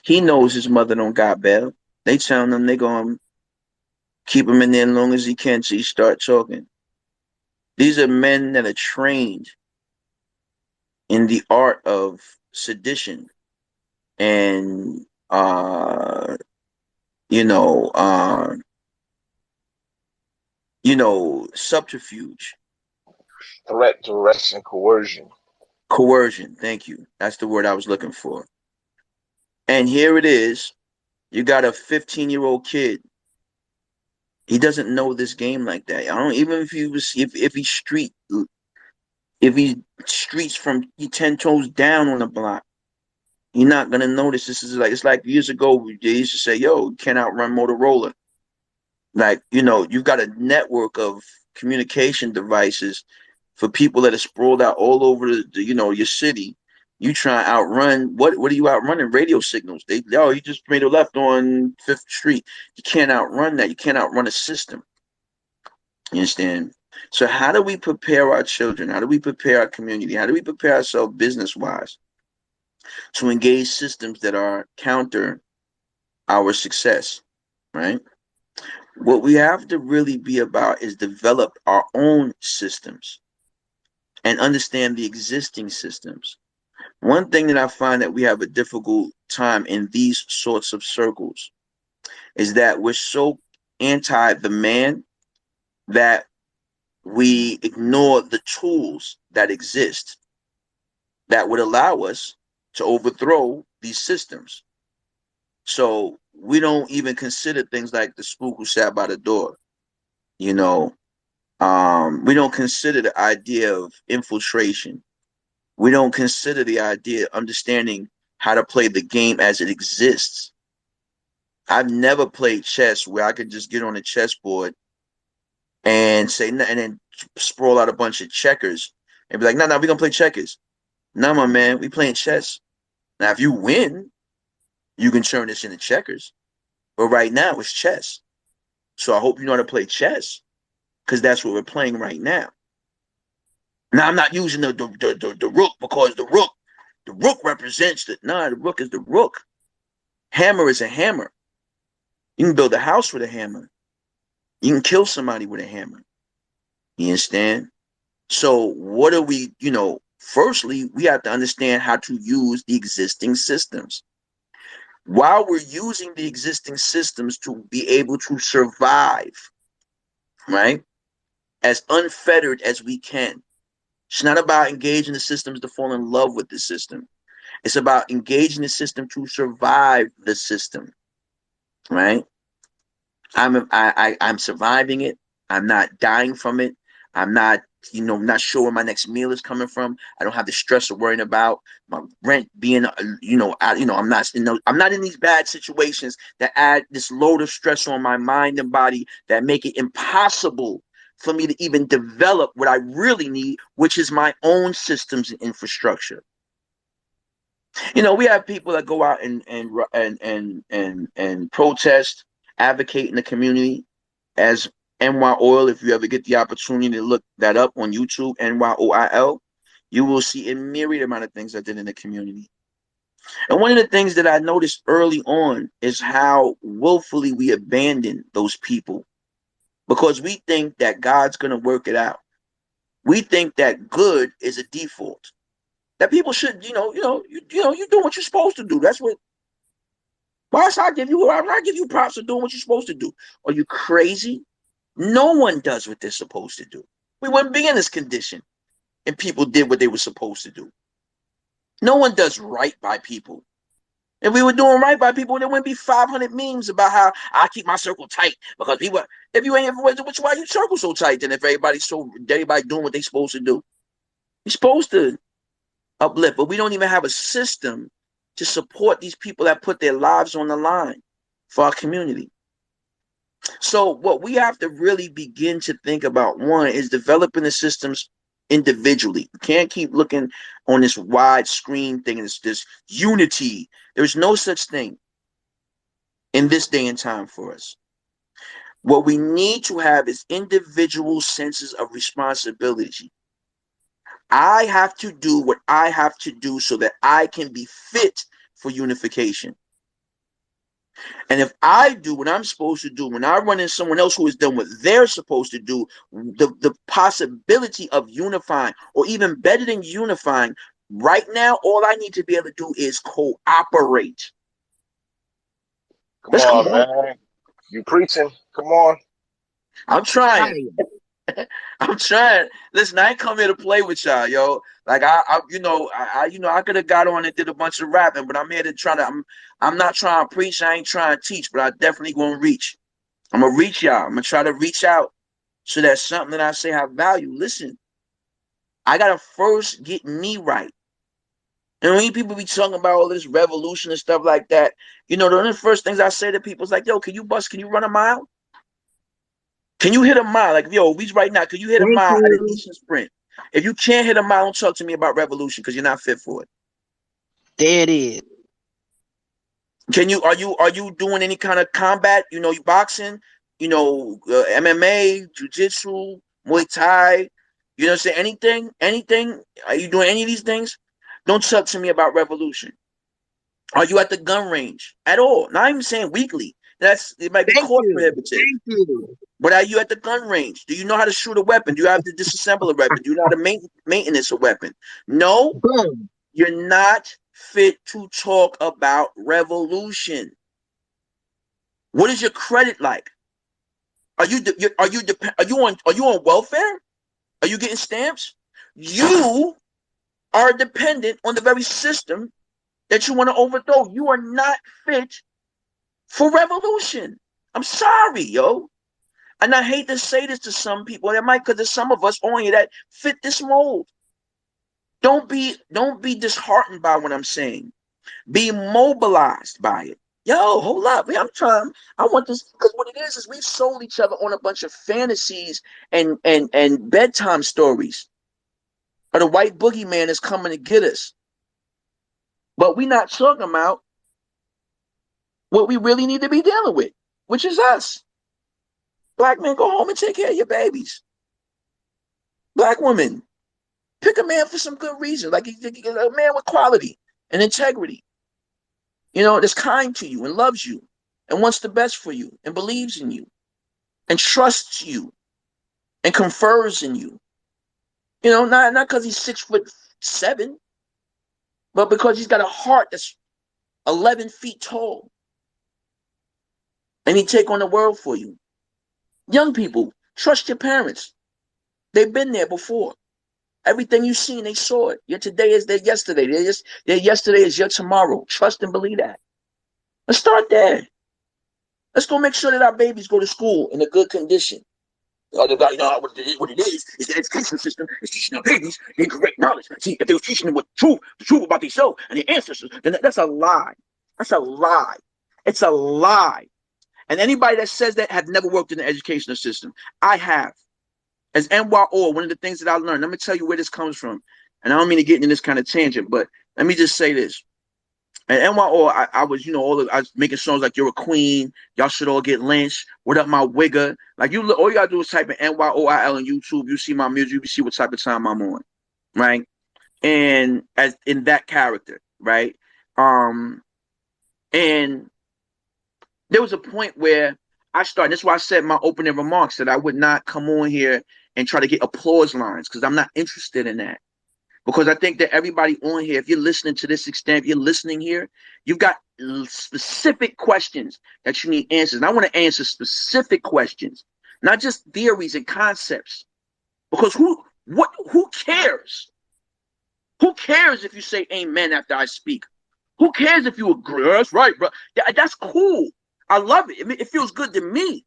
He knows his mother don't got bail. They tell him they gonna keep him in there as long as he can till he start talking. These are men that are trained in the art of sedition and you know, subterfuge. Threat, duress, and coercion. Coercion, thank you. That's the word I was looking for. And here it is. You got a 15-year-old kid. He doesn't know this game like that. I don't even if he was if he streets from 10 toes down on the block, you're not gonna notice. This is like it's like years ago they used to say, "Yo, you can't outrun Motorola." Like you've got a network of communication devices for people that are sprawled out all over your city. You try and outrun what are you outrunning? Radio signals. You just made a left on 5th Street. You can't outrun that. You can't outrun a system. You understand? So how do we prepare our children? How do we prepare our community? How do we prepare ourselves business-wise to engage systems that are counter our success, right? What we have to really be about is develop our own systems and understand the existing systems. One thing that I find that we have a difficult time in these sorts of circles is that we're so anti the man that we ignore the tools that exist that would allow us to overthrow these systems. So we don't even consider things like the spook who sat by the door. We don't consider the idea of infiltration. We don't consider the idea of understanding how to play the game as it exists. I've never played chess where I could just get on a chessboard and say, and then sprawl out a bunch of checkers and be like, no, we're going to play checkers. No, my man, we playing chess. Now, if you win, you can turn this into checkers. But right now, it's chess. So I hope you know how to play chess because that's what we're playing right now. Now, I'm not using the rook because the rook represents the rook is the rook. Hammer is a hammer. You can build a house with a hammer. You can kill somebody with a hammer. You understand? So what are we, firstly, we have to understand how to use the existing systems. While we're using the existing systems to be able to survive, right, as unfettered as we can. It's not about engaging the systems to fall in love with the system. It's about engaging the system to survive the system, right? I'm surviving it. I'm not dying from it. I'm not, not sure where my next meal is coming from. I don't have the stress of worrying about my rent being, I'm not in these bad situations that add this load of stress on my mind and body that make it impossible for me to even develop what I really need, which is my own systems and infrastructure. We have people that go out and protest, advocate in the community as NYOIL. If you ever get the opportunity to look that up on YouTube, NYOIL, you will see a myriad amount of things I did in the community. And one of the things that I noticed early on is how willfully we abandon those people because we think that God's going to work it out. We think that good is a default. That people should, you're doing what you're supposed to do. That's what. Why should I give you props for doing what you're supposed to do? Are you crazy? No one does what they're supposed to do. We wouldn't be in this condition if people did what they were supposed to do. No one does right by people. If we were doing right by people, there wouldn't be 500 memes about how I keep my circle tight because people. If you ain't ever, which why you circle so tight? Then if everybody doing what they supposed to do, you're supposed to uplift, but we don't even have a system to support these people that put their lives on the line for our community. So what we have to really begin to think about, one, is developing the systems individually. We can't keep looking on this wide screen thing, this unity. There's no such thing in this day and time for us. What we need to have is individual senses of responsibility. I have to do what I have to do so that I can be fit for unification. And if I do what I'm supposed to do, when I run into someone else who has done what they're supposed to do, the possibility of unifying, or even better than unifying, right now, all I need to be able to do is cooperate. Come Let's on, cooperate. man. You preaching. Come on. I'm trying. I'm trying. Listen, I ain't come here to play with y'all, yo. Like I could have got on and did a bunch of rapping, but I'm here to try to. I'm not trying to preach. I ain't trying to teach, but I definitely gonna reach. I'm gonna reach y'all. I'm gonna try to reach out so that something that I say have value. Listen, I gotta first get me right. And when people be talking about all this revolution and stuff like that, one of the first things I say to people is like, yo, can you run a mile? Can you hit a mile? Like, yo, we right now, can you hit a Thank mile at a you. decent sprint? If you can't hit a mile, don't talk to me about revolution because you're not fit for it. There it is. Are you doing any kind of combat? You boxing, MMA, jiu-jitsu, Muay Thai, say anything? Are you doing any of these things? Don't talk to me about revolution. Are you at the gun range at all? Not even saying weekly. It might be Thank cost you. prohibitive. Thank you. But are you at the gun range? Do you know how to shoot a weapon? Do you have to disassemble a weapon? Do you know how to maintenance a weapon? No, Boom. you're not fit to talk about revolution. What is your credit like? Are you on welfare? Are you getting stamps? You are dependent on the very system that you want to overthrow. You are not fit for revolution. I'm sorry, yo. And I hate to say this to some people, because there's some of us on here that fit this mold. Don't be disheartened by what I'm saying. Be mobilized by it. Yo, hold up. I want this, because what it is we've sold each other on a bunch of fantasies and bedtime stories. Or the white boogeyman is coming to get us. But we're not talking about what we really need to be dealing with, which is us. Black men, go home and take care of your babies. Black women, pick a man for some good reason, like a man with quality and integrity, that's kind to you and loves you and wants the best for you and believes in you and trusts you and confers in you. Not because he's 6'7", but because he's got a heart that's 11 feet tall and he take on the world for you. Young people, trust your parents. They've been there before. Everything you've seen, they saw it. Your today is their yesterday. Their yesterday is your tomorrow. Trust and believe that. Let's start there. Let's go make sure that our babies go to school in a good condition. What it is the education system is teaching our babies incorrect knowledge. See, if they were teaching them the truth about themselves and their ancestors, then that's a lie. That's a lie. It's a lie. And anybody that says that have never worked in the educational system. I have. As NYCOIL, one of the things that I learned, let me tell you where this comes from. And I don't mean to get into this kind of tangent, but let me just say this. At NYCOIL, I was, I was making songs like "You're a Queen," "Y'all should all get lynched," "What up, my wigger." Like all you gotta do is type in NYCOIL on YouTube. You see my music, you see what type of time I'm on, right? And as in that character, right? And there was a point where I started. That's why I said in my opening remarks that I would not come on here and try to get applause lines because I'm not interested in that. Because I think that everybody on here, if you're listening to this extent, if you're listening here, you've got specific questions that you need answers. And I want to answer specific questions, not just theories and concepts. Because who cares? Who cares if you say amen after I speak? Who cares if you agree? That's right, bro. That's cool. I love it. It feels good to me.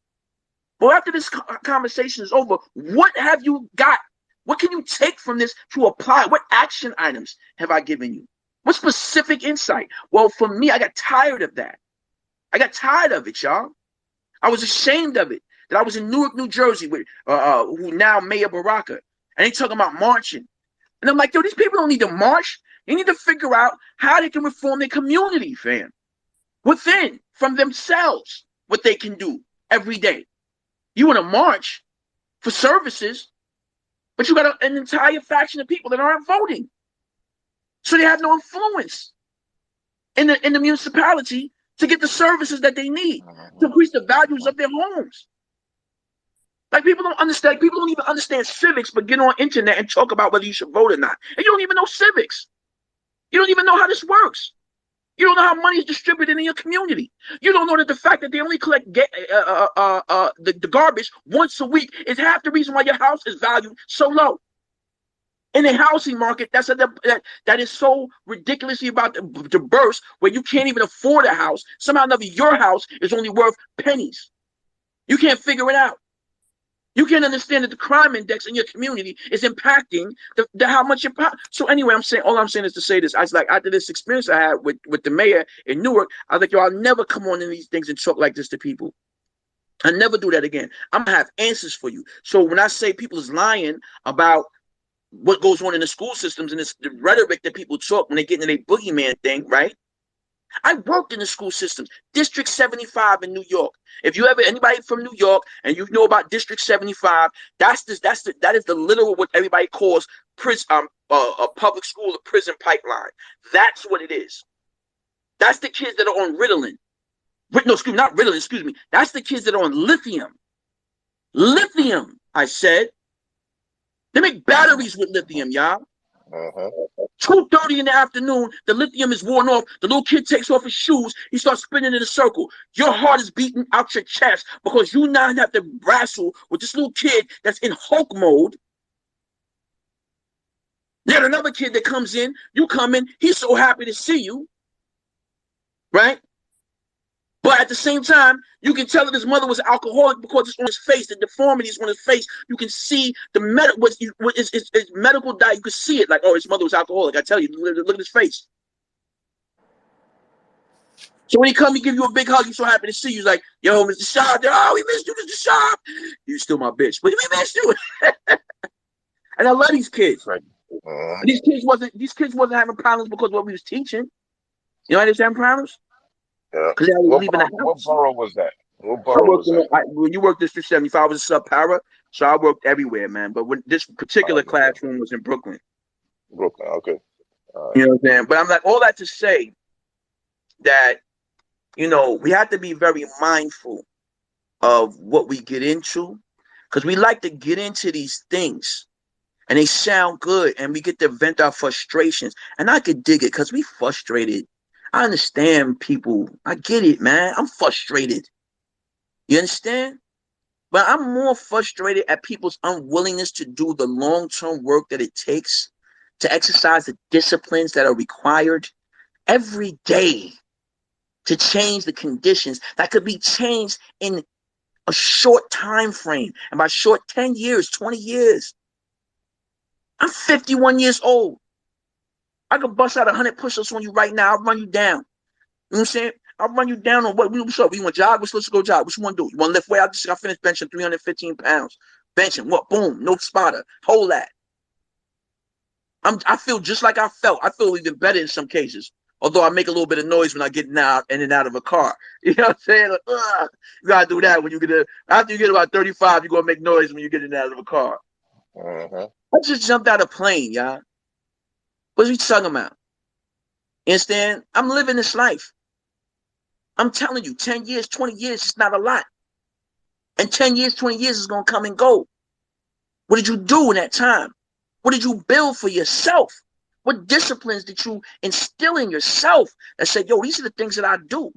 But after this conversation is over, what have you got? What can you take from this to apply? What action items have I given you? What specific insight? Well, for me, I got tired of that. I got tired of it, y'all. I was ashamed of it. That I was in Newark, New Jersey with who now Mayor Baraka, and they talking about marching. And I'm like, yo, these people don't need to march. They need to figure out how they can reform their community, fam. Within, from themselves, what they can do every day. You want to march for services, but you got an entire faction of people that aren't voting. So they have no influence in the municipality to get the services that they need to increase the values of their homes. Like, people don't understand. People don't even understand civics, but get on internet and talk about whether you should vote or not. And you don't even know civics. You don't even know how this works. You don't know how money is distributed in your community. You don't know that the fact that they only collect the garbage once a week is half the reason why your house is valued so low. In a housing market that is so ridiculously about to burst, where you can't even afford a house. Somehow or another, your house is only worth pennies. You can't figure it out. You can't understand that the crime index in your community is impacting how much you're. So anyway, all I'm saying is to say this. I was like, after this experience I had with the mayor in Newark, I was like, yo, I'll never come on in these things and talk like this to people. I never do that again. I'm gonna have answers for you. So when I say people is lying about what goes on in the school systems and the rhetoric that people talk when they get into their boogeyman thing, right? I worked in the school systems, District 75 in New York. If you ever, anybody from New York and you know about District 75, that is the literal what everybody calls a public school, a prison pipeline. That's what it is. That's the kids that are on Ritalin. No, excuse me, not Ritalin, excuse me. That's the kids that are on lithium. Lithium, I said. They make batteries with lithium, y'all. 2:30 in the afternoon, the lithium is worn off. The little kid takes off his shoes. He starts spinning in a circle. Your heart is beating out your chest because you now have to wrestle with this little kid that's in Hulk mode. Then another kid that comes in, you come in, he's so happy to see you, right? But at the same time, you can tell that his mother was alcoholic because it's on his face, the deformities on his face. You can see the medical diet. You can see it like, oh, his mother was alcoholic. I tell you, look at his face. So when he come, he give you a big hug. He's so happy to see you. He's like, yo, Mr. Sharp. Oh, we missed you, Mr. Sharp. You still my bitch, but we missed you. And I love these kids. Right. These kids wasn't having problems because of what we was teaching. You know why they was having problems? Yeah. Because they were leaving the house. What borough was that? What borough was that? When you worked District 75, I was a sub-para, so I worked everywhere, man. But when this particular classroom was in Brooklyn. Brooklyn, okay. You know what I'm saying? But I'm like, all that to say that, you know, we have to be very mindful of what we get into, because we like to get into these things and they sound good and we get to vent our frustrations. And I could dig it because we frustrated. I understand people. I get it, man. I'm frustrated. You understand? But I'm more frustrated at people's unwillingness to do the long-term work that it takes to exercise the disciplines that are required every day to change the conditions that could be changed in a short time frame. And by short, 10 years, 20 years. I'm 51 years old. I could bust out 100 push-ups on you right now. I'll run you down. You know what I'm saying? I'll run you down on what's up. You want to jog? Let's go jog. What you want to do? You want to lift weight? I finished benching 315 pounds. Benching. What? Boom. No spotter. Hold that. I feel just like I felt. I feel even better in some cases. Although I make a little bit of noise when I get in and out of a car. You know what I'm saying? Like, you got to do that when you get after you get about 35, you're going to make noise when you get in and out of a car. I just jumped out of a plane, y'all. What are you talking about? You understand? I'm living this life. I'm telling you, 10 years, 20 years is not a lot. And 10 years, 20 years is going to come and go. What did you do in that time? What did you build for yourself? What disciplines did you instill in yourself that said, yo, these are the things that I do?